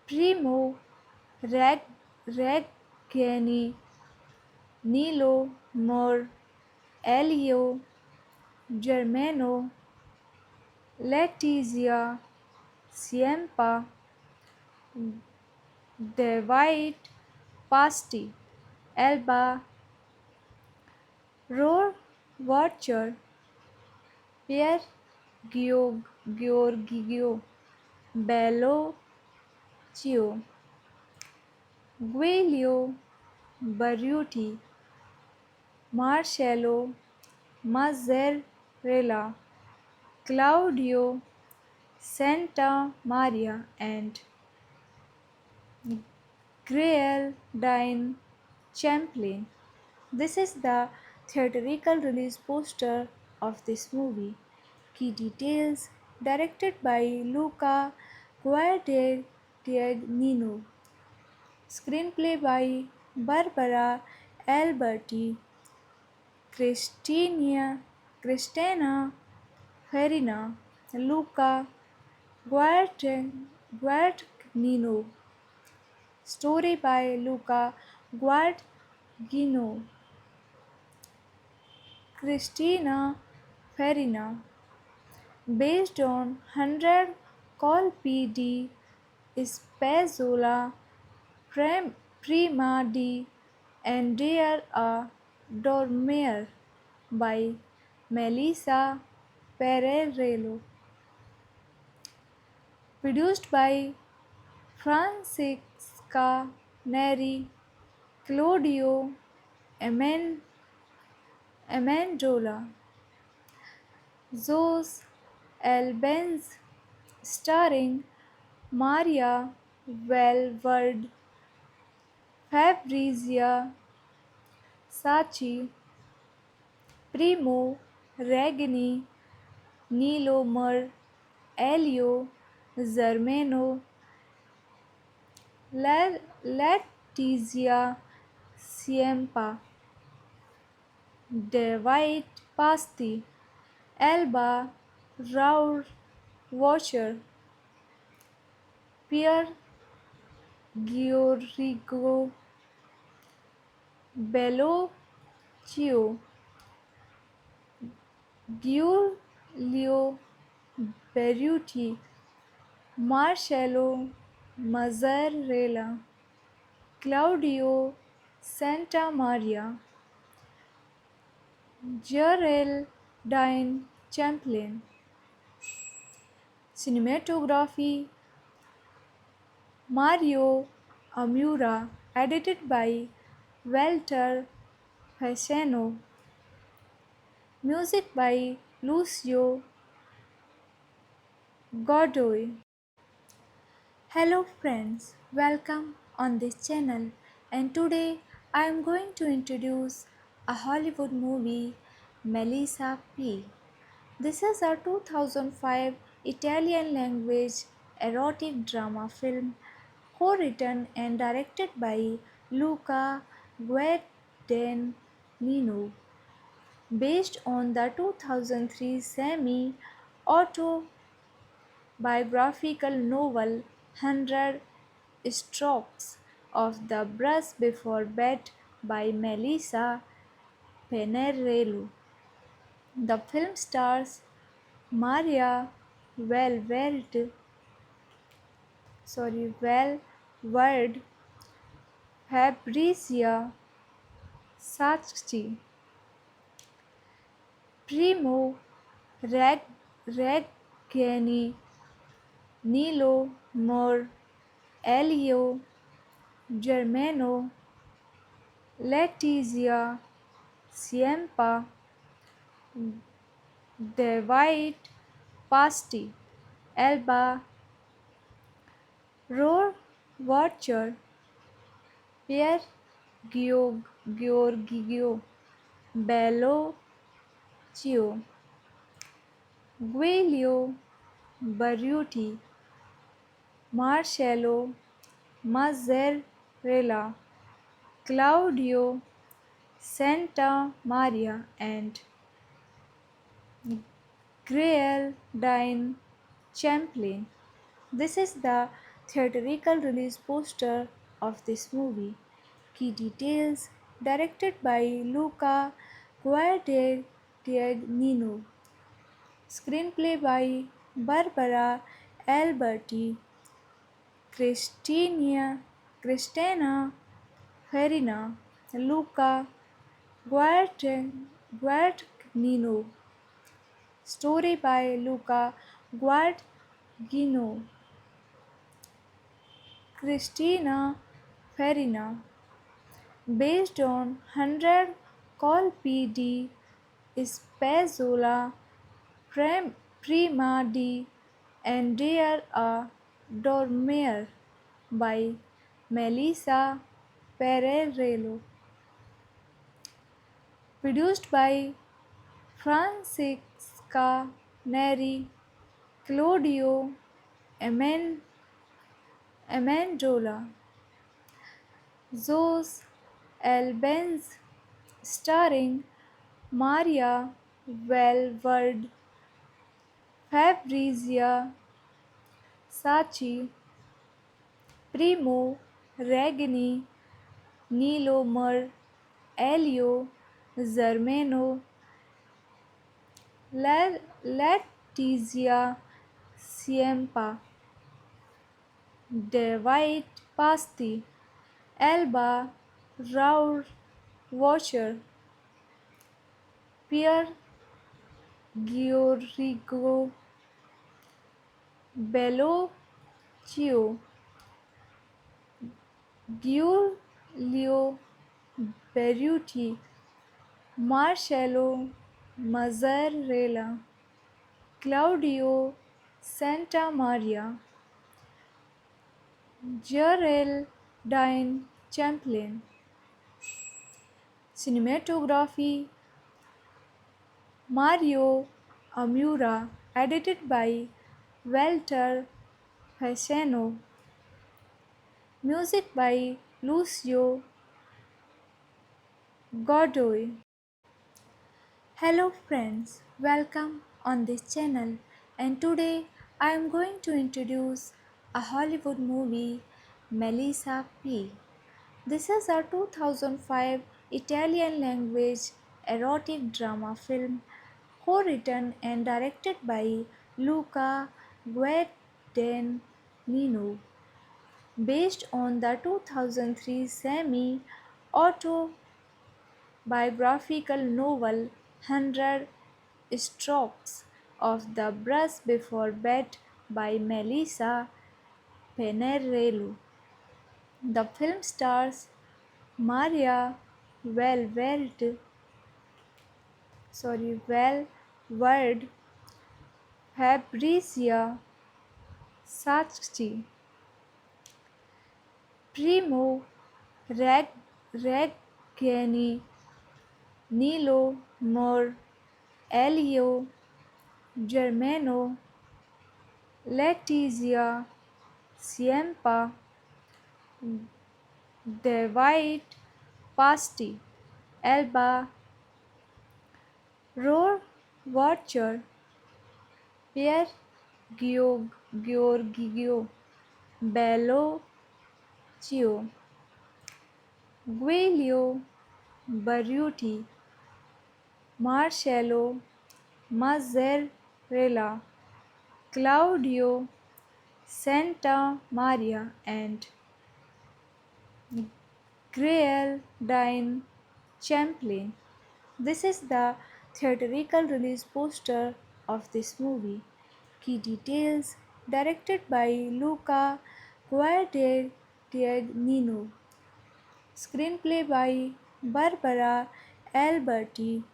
Primo Reggiani, Nilo More, Elio Germano, Letizia Siempa, David Pasti, Elba Roar Watcher, Pierre Giorgio Bellocchio, Giulio Berruti, Marcello Mazzarella, Claudio Santamaria, and Geraldine Champlin. This is the theatrical release poster of this movie. Key details directed by Luca Guadagnino. Screenplay by Barbara Alberti, Cristina Farina, Luca Guadagnino. Story by Luca Guadagnino, Cristina Farina. Based on 100 colpi di Spezzola prima di andare a dormire by Melissa Pererello. Produced by Francesca Neri, Claudio Amendola, Zos Benz, starring Maria Valverde, Fabrizia Sacchi, Primo Regni, Nilo Mer, Elio Zermeno, Letizia Siempa, David Pasti, Elba Raur Washer, Pierre Giorgio Chio, Giulio Berruti, Marcello Mazzarella, Claudio Santamaria, Geraldine Champlin. Cinematography Mario Amura, edited by Walter Fasano. Music by Lucio Godoy. Hello friends, welcome on this channel, and today I am going to introduce a Hollywood movie, Melissa P. This is a 2005 Italian language erotic drama film co-written and directed by Luca Guadagnino, based on the 2003 semi-autobiographical novel "100 Strokes of the Brush Before Bed" by Melissa Pinerello. The film stars Maria Valverde, Valverde, Fabrizia Sacchi, Primo Reggini, Nilo More, Elio Germano, Letizia Siempa, David Pasti, Elba Rohrwacher, Pierre Giorgio Bellocchio, Giulio Barruti, Marcello Mazzarella, Claudio Santamaria, and Geraldine Champlin. This is the theatrical release poster of this movie. Key details: directed by Luca Guadagnino. Screenplay by Barbara Alberti, Cristina Farina, Luca Guadagnino. Story by Luca Guadagnino, Cristina Farina. Based on 100 colpi di Spezzola prima di andare a dormire by Melissa Pererello. Produced by Francesca Neri, Claudio Amendola, Zos Albens, starring Maria Valverde, Fabrizia Sacchi, Primo Regni, Nilo Mer, Elio Germano, Letizia Siempa, David Pasti, Elba Raur Watcher, Pierre Giorgio Bellocchio, Giulio Berruti, Marcello Mazzarella, Claudio Santamaria, Geraldine Champlin. Cinematography Mario Amura, edited by Walter Fasano. Music by Lucio Godoy. Hello friends, welcome on this channel, and today I am going to introduce a Hollywood movie, Melissa P. This is a 2005 Italian language erotic drama film co-written and directed by Luca Guadagnino, based on the 2003 semi-autobiographical novel "100 Strokes of the Brush Before Bed" by Melissa Panarello. The film stars Maria Valverde, Valverde, Fabrizia Sacchi, Primo Reggiani, Nilo Mor, Elio Germano, Letizia Siempa, David Pasti, Elba Rohrwacher, Pierre Giorgio Bellocchio, Giulio Barruti, Marcello Mazzarella, Claudio Santamaria, and Geraldine Champlain. This is the theatrical release poster of this movie. Key details: directed by Luca Guadagnino, screenplay by Barbara Alberti,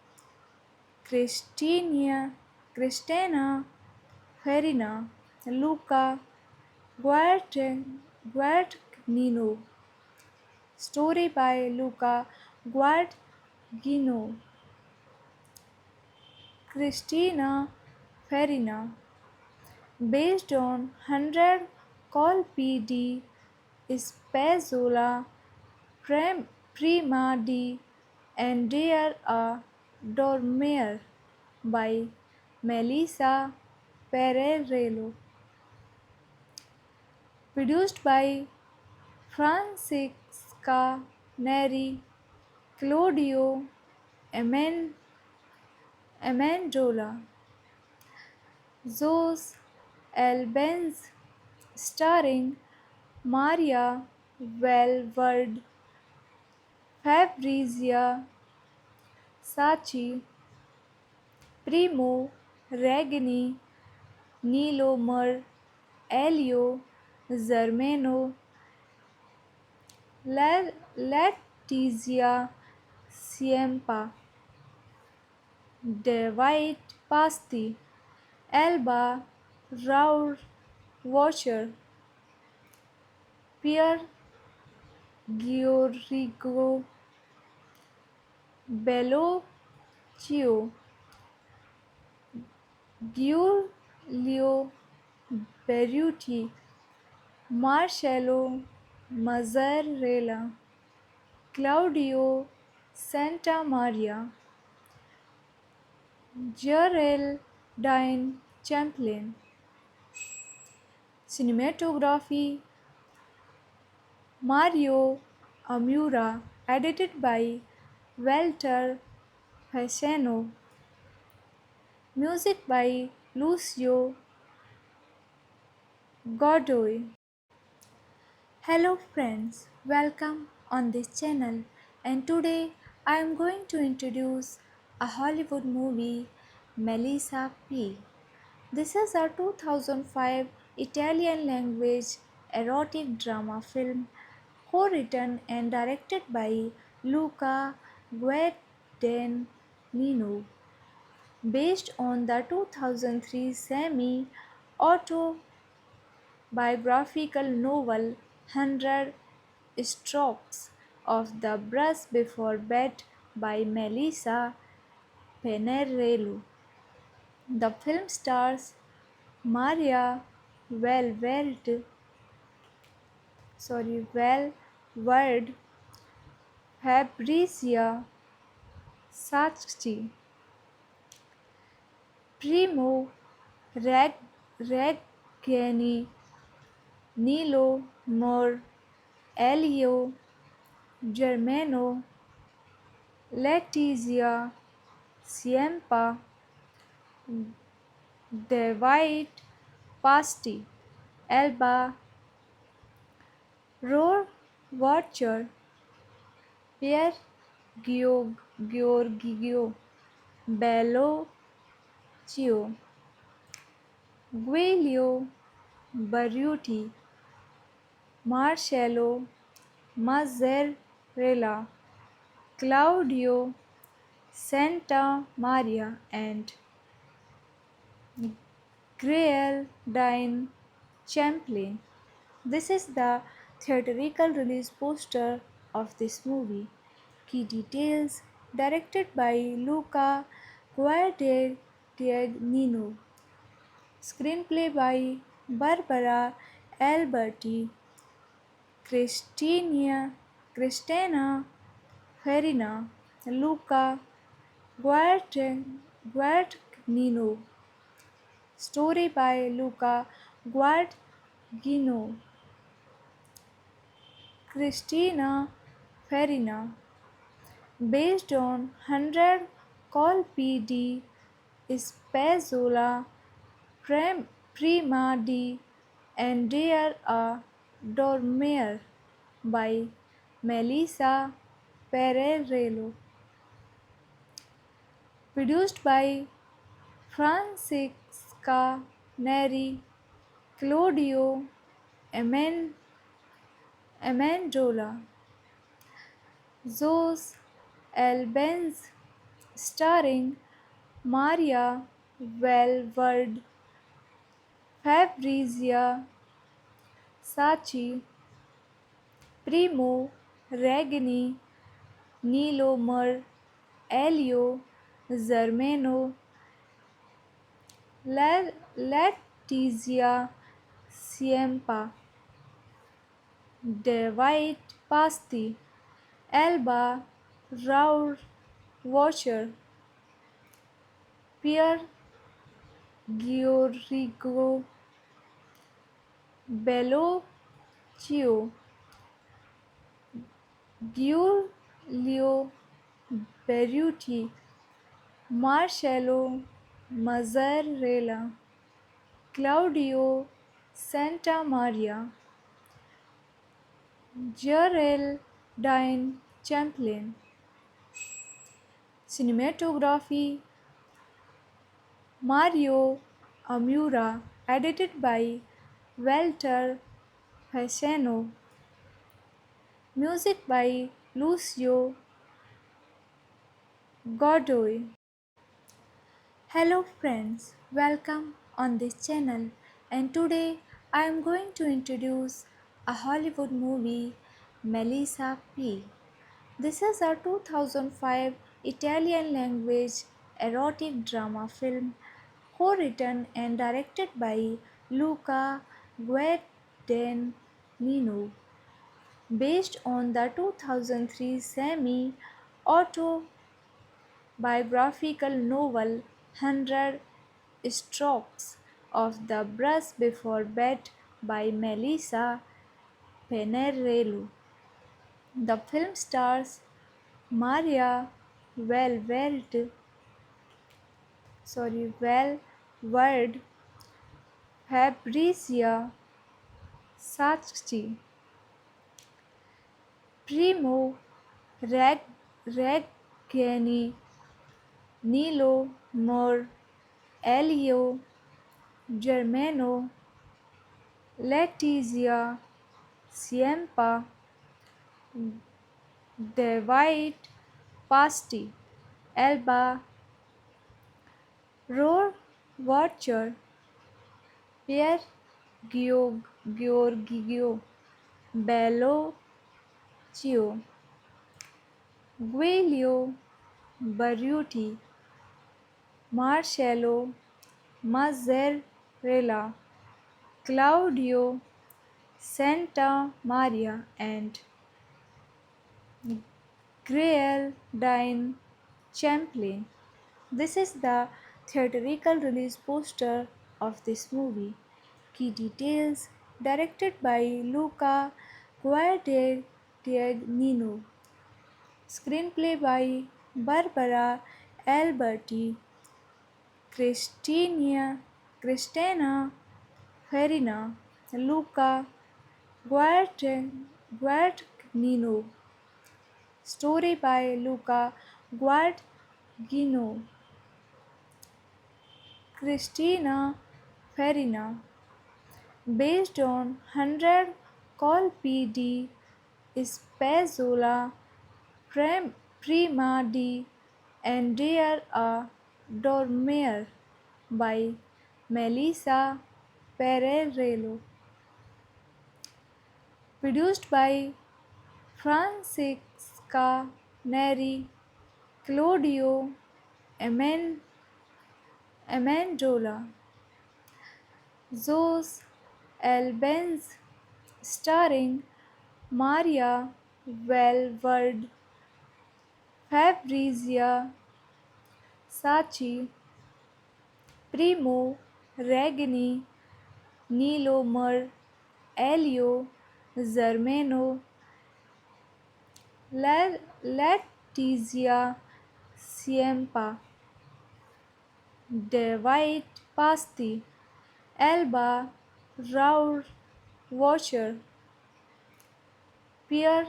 Cristina Farina, Luca Guadagnino, story by Luca Guadagnino, Cristina Farina, based on 100 colpi di Spezzola Prima di andare a dormire by Melissa Pererello, produced by Francesca Neri, Claudio Amen- Amendola, Zos Albenz, starring Maria Valverde, Fabrizia Sacchi, Primo Regni, Nilo Mur, Elio Germano, Letizia Siempa, David Pasti, Elba Raur Watcher, Pierre Giorgio Bellocchio, Giulio Berruti, Marcello Mazzarella, Claudio Santamaria, Geraldine Champlain. Cinematography Mario Amura, edited by Walter Fasano. Music by Lucio Godoy. Hello friends, welcome on this channel, and today I am going to introduce a Hollywood movie, Melissa P. This is a 2005 Italian language erotic drama film co-written and directed by Luca Guadagnino, based on the 2003 semi-autobiographical novel "100 Strokes of the Brush Before Bed" by Melissa Panarello. The film stars Maria Valverde, Valverde, Fabrizia Sacchi, Primo Reggiani, Nilo Mor, Elio Germano, Letizia Siempa, David Pasti, Elba Roar Watcher, Pierre Giorgio Bello Chio, Guelio Barruti, Marcello Mazzarella, Claudio Santa Maria, and Geraldine Champlain. This is the theatrical release poster of this movie. Key details: directed by Luca Guadagnino. Screenplay by Barbara Alberti, Cristina Farina, Luca Guadagnino. Story by Luca Guadagnino, Cristina Farina. Based on 100 colpi di Spezzola prima di andare a dormire by Melissa Pererello. Produced by Francesca Neri, Claudio Amendola, Zos Albenz, starring Maria Valverde, Fabrizia Sacchi, Primo Regni, Nilo Mar, Elio Germano, Letizia Siempa, David Pasti, Elba Raur Watcher, Pierre Giorgio Bello Chio, Giulio Berruti, Marcello Mazzarella, Claudio Santamaria, Geraldine Champlain. Cinematography Mario Amura, edited by Walter Fasano. Music by Lucio Godoy. Hello friends, welcome on this channel, and today I am going to introduce a Hollywood movie, Melissa P. This is a 2005 Italian language erotic drama film co-written and directed by Luca Guadagnino, based on the 2003 semi-autobiographical novel 100 Strokes of the Brush Before Bed by Melissa Penerello. The film stars Maria Valverde, Valverde, Fabrizia Sacchi, Primo Reggeni, Nilo More, Elio Germano, Letizia Siempa, David Pasti, Elba Roar Watcher, Pierre Giorgio Bello Chio, Guelio Barruti, Marcello Mazzarella, Claudio Santa Maria, and Geraldine Champlain. This is the theatrical release poster of this movie. Key details: directed by Luca Guadagnino. Screenplay by Barbara Alberti, Cristina Farina, Luca Guadagnino. Story by Luca Guadagnino. Cristina Farina. Based on 100 Colpi di Spezzola Prima di Andrea a Dormire by Melissa Pererello. Produced by Francesca Neri, Claudio Amen- Amendola, Zos Albenz, starring Maria Valverde, Fabrizia Sacchi, Primo Regni, Nilo Mer, Elio Zermeno, Letizia Siempa, David Pasti, Elba Raur Washer, Pierre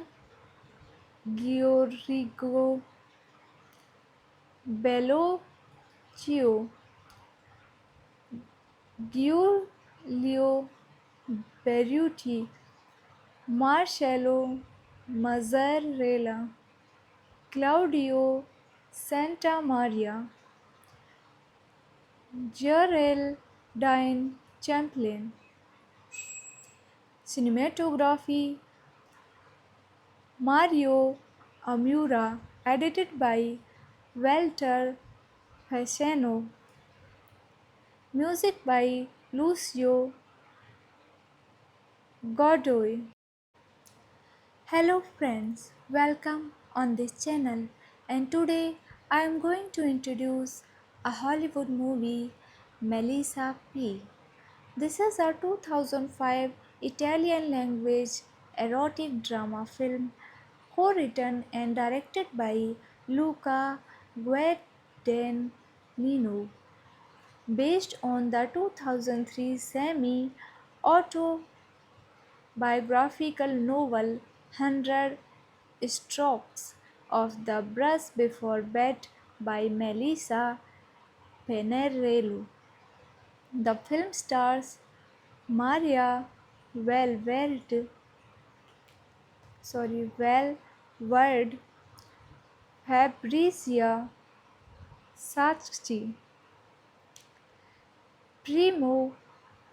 Giorgio Bellocchio, Giulio Berruti, Marcello Mazzarella, Claudio Santamaria, Geraldine Champlin. Cinematography Mario Amura, edited by Walter Fasano. Music by Lucio Godoy. Hello friends, welcome on this channel, and today I am going to introduce a Hollywood movie, Melissa P. This is a 2005 Italian language erotic drama film co-written and directed by Luca Guadagnino, based on the 2003 semi-autobiographical novel "100 Strokes of the Brush Before Bed" by Melissa Penerello. The film stars Maria Valverde, Valverde, Fabrizia Sacchi, Primo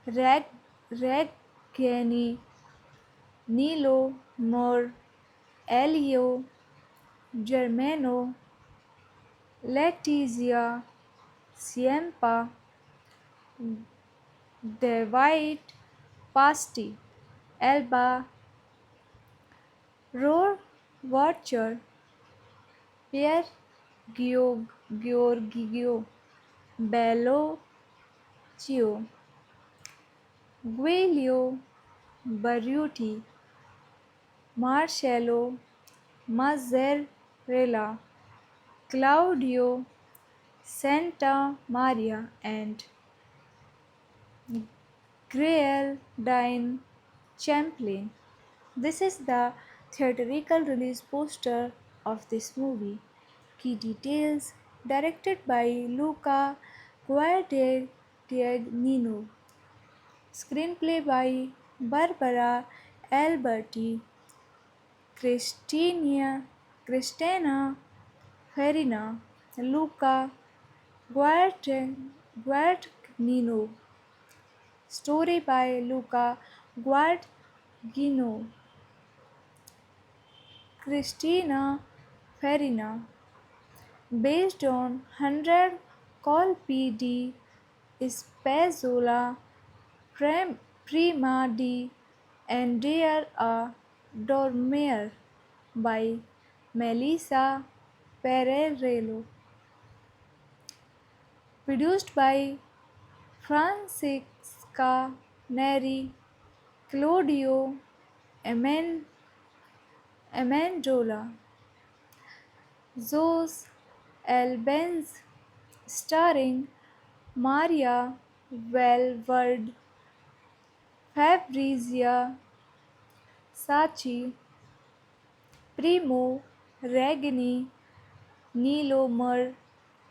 Reggeni, Nilo More, Elio Germano, Letizia Siempa, David Pasti, Elba Rohrwacher, Pierre Giorgio Bellocchio, Giulio Berruti, Marcello Mazzarella, Claudio Santamaria, and Geraldine Champlin. This is the theatrical release poster of this movie. Key details directed by Luca Guadagnino. Screenplay by Barbara Alberti, Cristina Farina, Luca Guadagnino. Story by Luca Guadagnino. Cristina Farina. Based on 100 colpi di Spezzola Prima di Andrea a Dormire by Melissa Pererello. Produced by Francesca Neri, Claudio Amendola, Zos Albans, starring Maria Valverde, Fabrizia Sacchi, Primo Regini, Nilo Mer,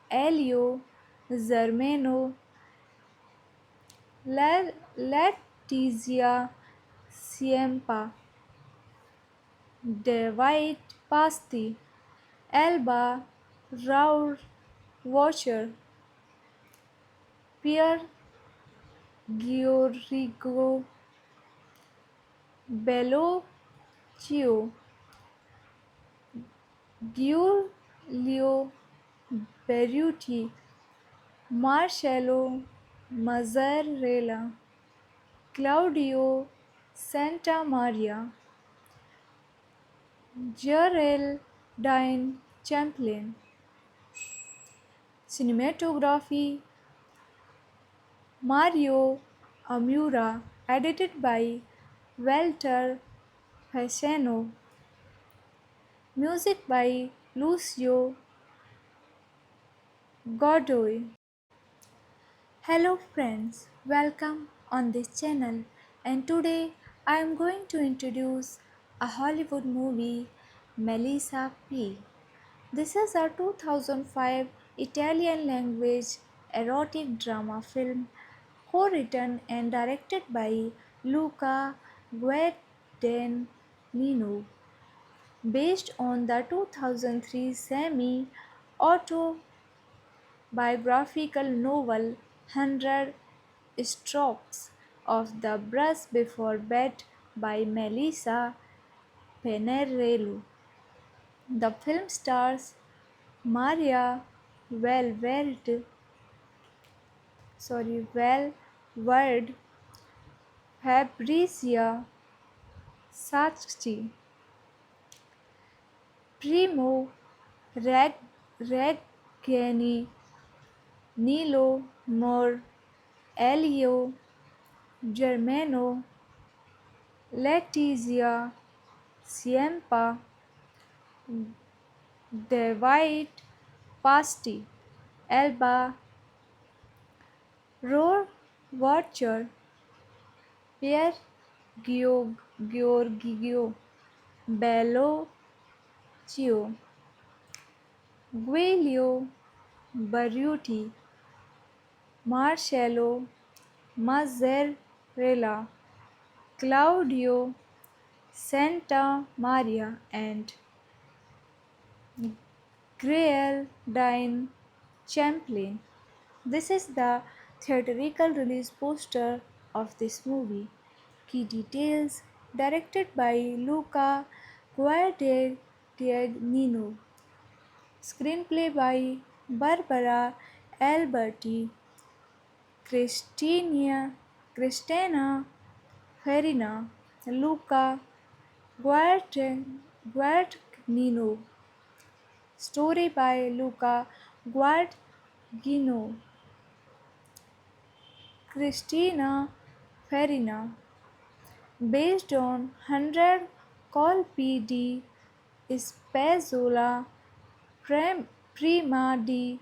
Elio Zermeno, Letizia Siempa, David Pasti, Elba Raur Watcher, Pierre Giorgio Bellocchio, Giulio Berruti, Marcello Mazzarella, Claudio Santamaria, Geraldine Champlin. Cinematography Mario Amura, edited by Walter Fasano, music by Lucio Godoy. Hello friends, welcome on this channel, and today I am going to introduce a Hollywood movie, Melissa P. This is a 2005 Italian language erotic drama film co-written and directed by Luca Guadagnino, based on the 2003 semi-autobiographical novel "100 Strokes of the Brush Before Bed" by Melissa Panarello. The film stars Maria Valverde, Valverde, Fabrizia Sacchi, Primo Reggini, Nilo More, Elio Germano, Letizia Siempa, David Pasti, Elba Roar Watcher, Pierre Giorgio Bellocchio, Giulio Berruti, Marcello Mazzarella, Claudio Santamaria, and Geraldine Champlin. This is the theatrical release poster of this movie. Key details: directed by Luca Guadagnino. Screenplay by Barbara Alberti, Cristina Farina, Luca Guadagnino. Story by Luca Guadagnino, Cristina Farina. Based on 100 colpi di Spezzola prima di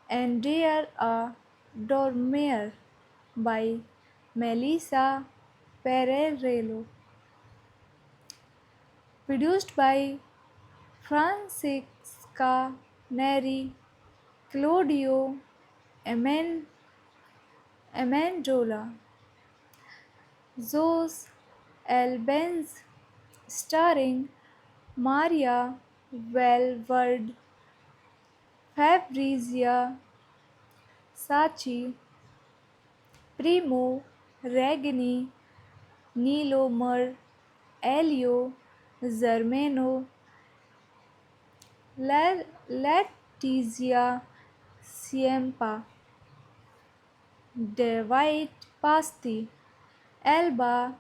andare a dormire by Melissa Pererello. Produced by Francesca Neri, Claudio Amendola, Zos Albans, starring Maria Valverde, Fabrizia Sacchi, Primo Regini, Nilo Mer, Elio Zermeno, Letizia Siempa, David Pasti, Elba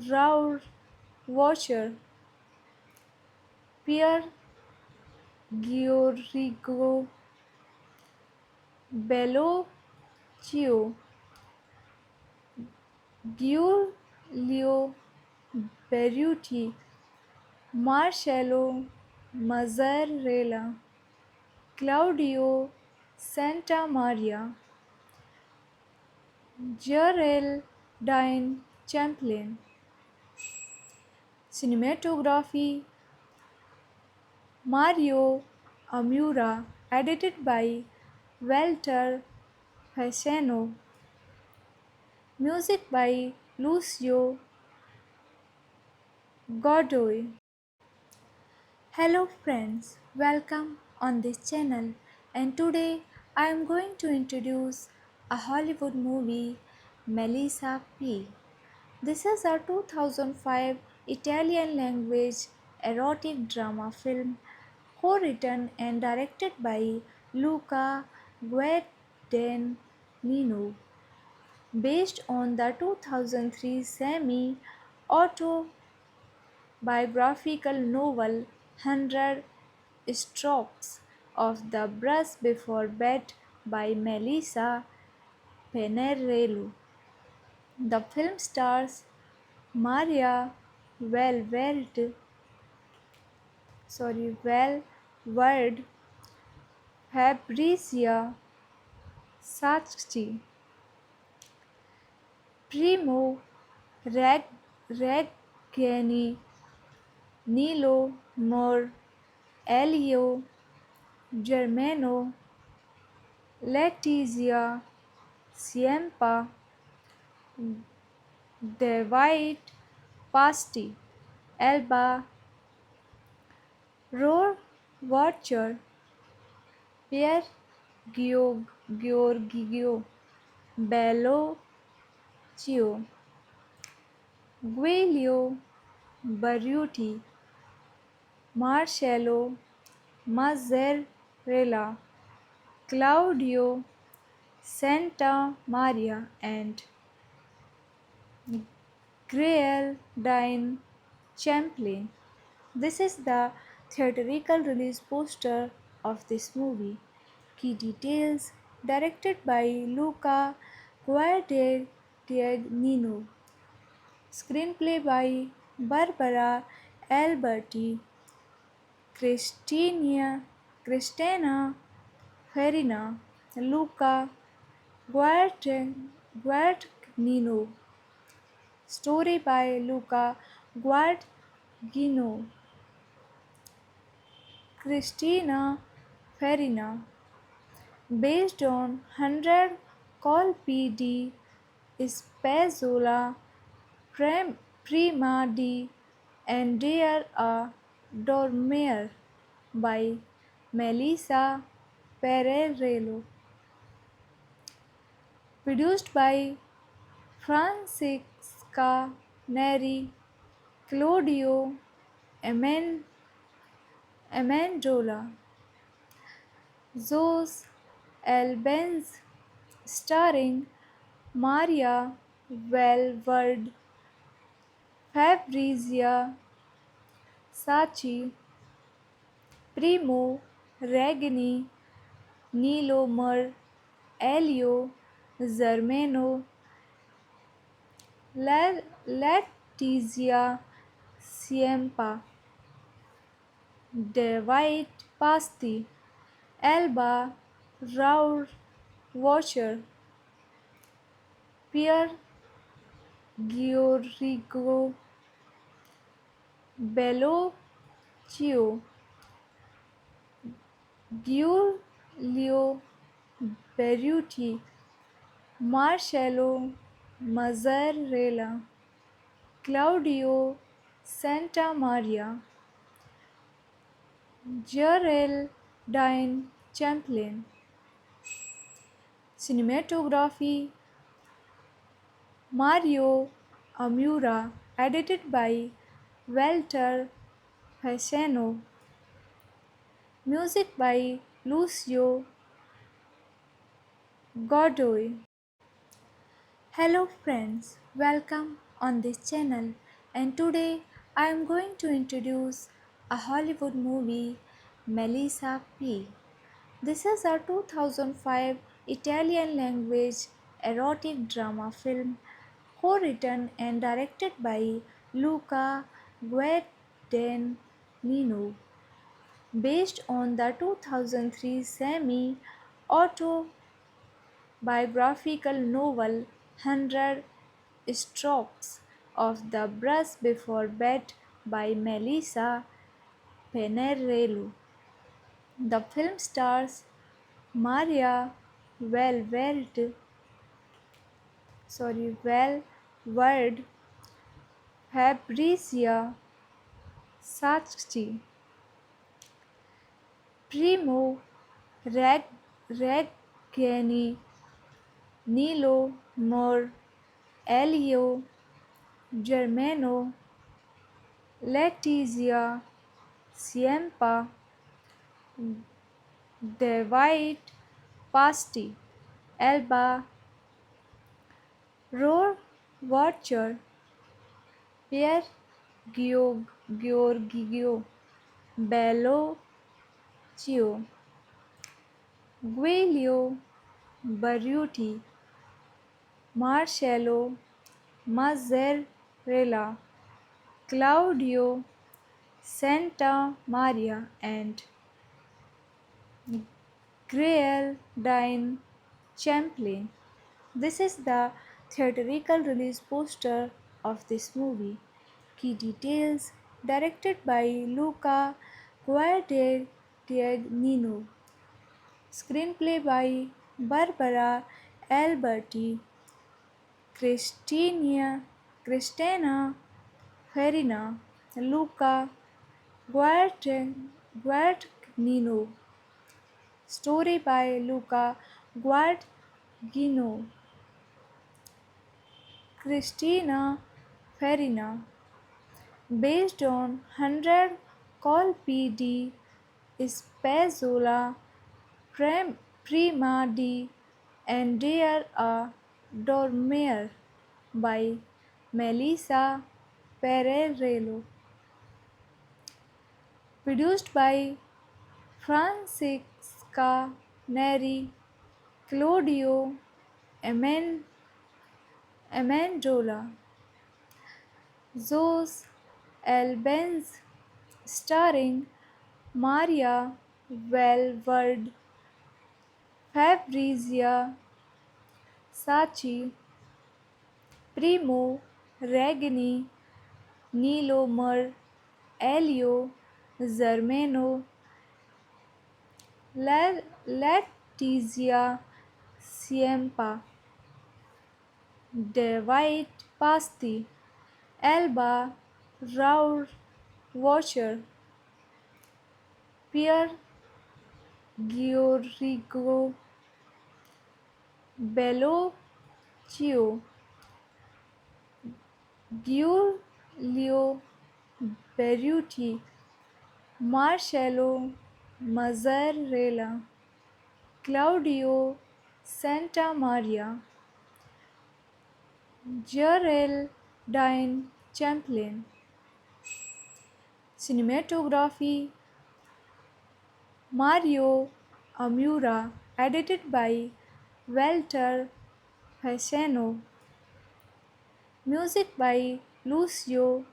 Raur Watcher, Pierre Giorgio Bellocchio, Giulio Berruti, Marcello Mazzarella, Claudio Santamaria, Geraldine Champlin. Cinematography Mario Amura, edited by Walter Fasano. Music by Lucio Godoy. Hello friends, welcome on this channel, and today I am going to introduce a Hollywood movie, Melissa P. This is a 2005 Italian language erotic drama film co-written and directed by Luca Guadagnino, based on the 2003 semi-autobiographical novel "100 Strokes of the Brush Before Bed" by Melissa Panarello. The film stars Maria Valverde, Valverde, Fabrizia Sacchi, Primo Reggani, Nilo Mor, Elio Germano, Letizia Siempa, David Pasti, Elba Rohrwacher, Pierre Giorgio Bellocchio, Giulio Barruti, Marcello Mazzarella, Claudio Santamaria, and Geraldine Champlin. This is the theatrical release poster of this movie. Key details: directed by Luca Guadagnino. Screenplay by Barbara Alberti, Cristina Farina, Luca Guadagnino. Story by Luca Guadagnino, Cristina Farina. Based on 100 colpi di Spezzola prima di andare a dormire by Melissa Pererello. Produced by Francesca Neri, Claudio Amendola, Zoe Albenz, starring Maria Valverde, Fabrizia Sacchi, Primo Regni, Nilo Mur, Elio Germano, Letizia Siempa, David Pasti, Elba Raur Watcher, Pierre Giorgio Bellocchio, Giulio Berruti, Marcello Mazzarella, Claudio Santamaria, Geraldine Champlin. Cinematography Mario Amura, edited by Walter Fasano. Music by Lucio Godoy. Hello friends, welcome on this channel, and today I am going to introduce a Hollywood movie, Melissa P. This is a 2005 Italian language erotic drama film co-written and directed by Luca Guadagnino, based on the 2003 semi autobiographical novel 100 Strokes of the Brush Before Bed by Melissa Penerello. The film stars Maria Valverde, Valverde, Fabrizia Sacchi, Primo Reggini, Nilo Mor, Elio Germano, Letizia Siempa, David Pasti, Elba Rohrwacher, Pierre Giorgio Bellocchio, Giulio Barruti, Marcello Mazzarella, Claudio Santa Maria, and Geraldine Champlain. This is the theatrical release poster of this movie. Key details: directed by Luca Guadagnino. Screenplay by Barbara Alberti, Cristina Farina, Luca Guadagnino. Story by Luca Guadagnino, Cristina Farina. Based on 100 colpi di Spezzola prima di andare a dormire by Melissa Pererello. Produced by Francesca Neri, Claudio Amendola, Zos Albenz, starring Maria Valverde, Fabrizia Sacchi, Primo Regni, Nilo Mar, Elio Germano, Letizia Siempa, David Pasti, Elba Raur Watcher, Pierre Giorgio Bellocchio, Giulio Berruti, Marcello Mazzarella, Claudio Santamaria, Geraldine Champlain. Cinematography Mario Amura, edited by Walter Fasano. Music by Lucio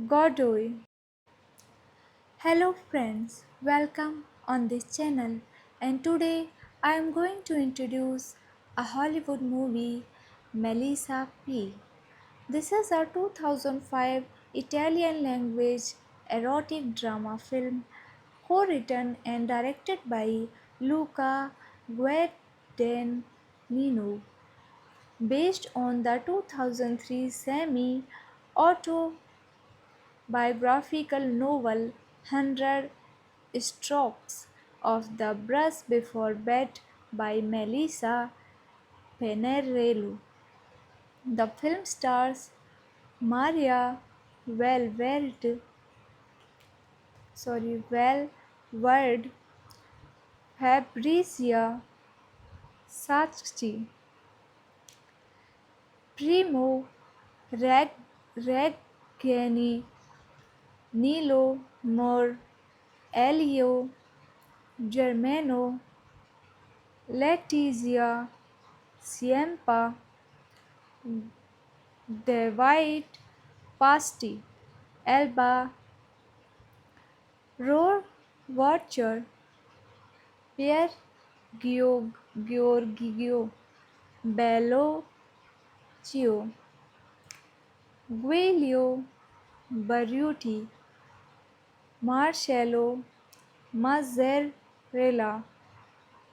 Godoy. Hello friends, welcome on this channel, and today I am going to introduce a Hollywood movie, Melissa P. This is a 2005 Italian language erotic drama film co-written and directed by Luca Guadagnino, based on the 2003 semi-autobiographical novel 100 Strokes of the Brush Before Bed by Melissa Penerello. The film stars Maria Valverde, Valverde, Fabrizia Sacchi, Primo Reggini, Nilo Mor, Elio Germano, Letizia Siempa, David Pasti, Elba Roar Watcher, Pierre Giorgio Bellocchio, Giulio Barruti, Marcello Mazzarella,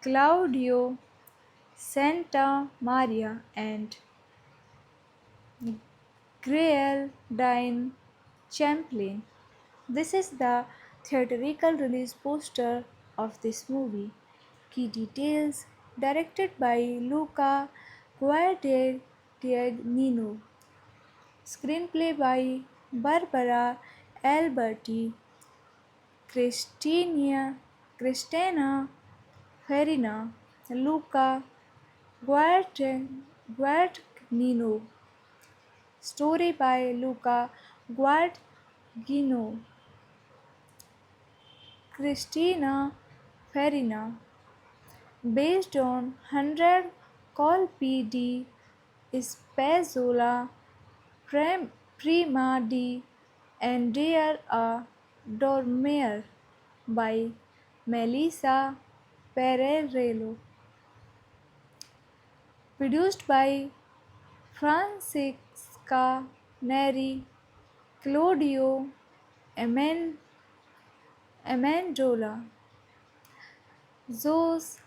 Claudio Santa Maria, and Geraldine Champlain. This is the theatrical release poster of this movie. Key details directed by Luca Guadagnino. Screenplay by Barbara Alberti, Cristina Farina, Luca Guadagnino. Story by Luca Guadagnino, Cristina Farina. Based on 100 colpi di Spezzola prima di andare a dormire by Melissa Pererello. Produced by Francesca Neri, Claudio Amendola, Zos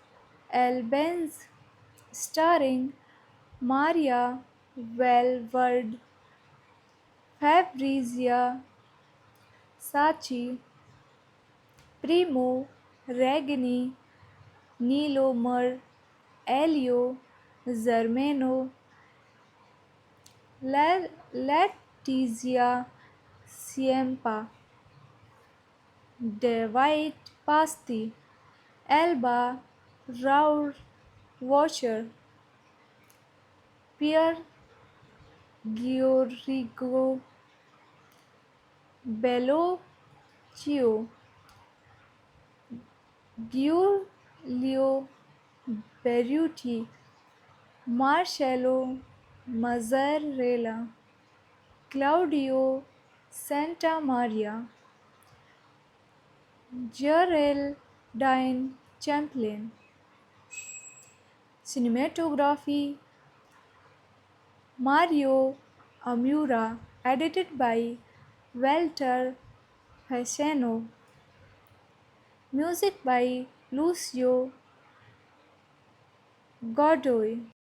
Albenz, starring Maria Valverde, Fabrizia Sacchi, Primo Regni, Nilo Mar, Elio Zermeno, Letizia Siempa, David Pasti, Elba Raur Washer, Pierre Giorgio Bellocchio, Giulio Berruti, Marcello Mazzarella, Claudio Santamaria, Geraldine Champlain. Cinematography Mario Amura, edited by Walter Fasano. Music by Lucio Godoy.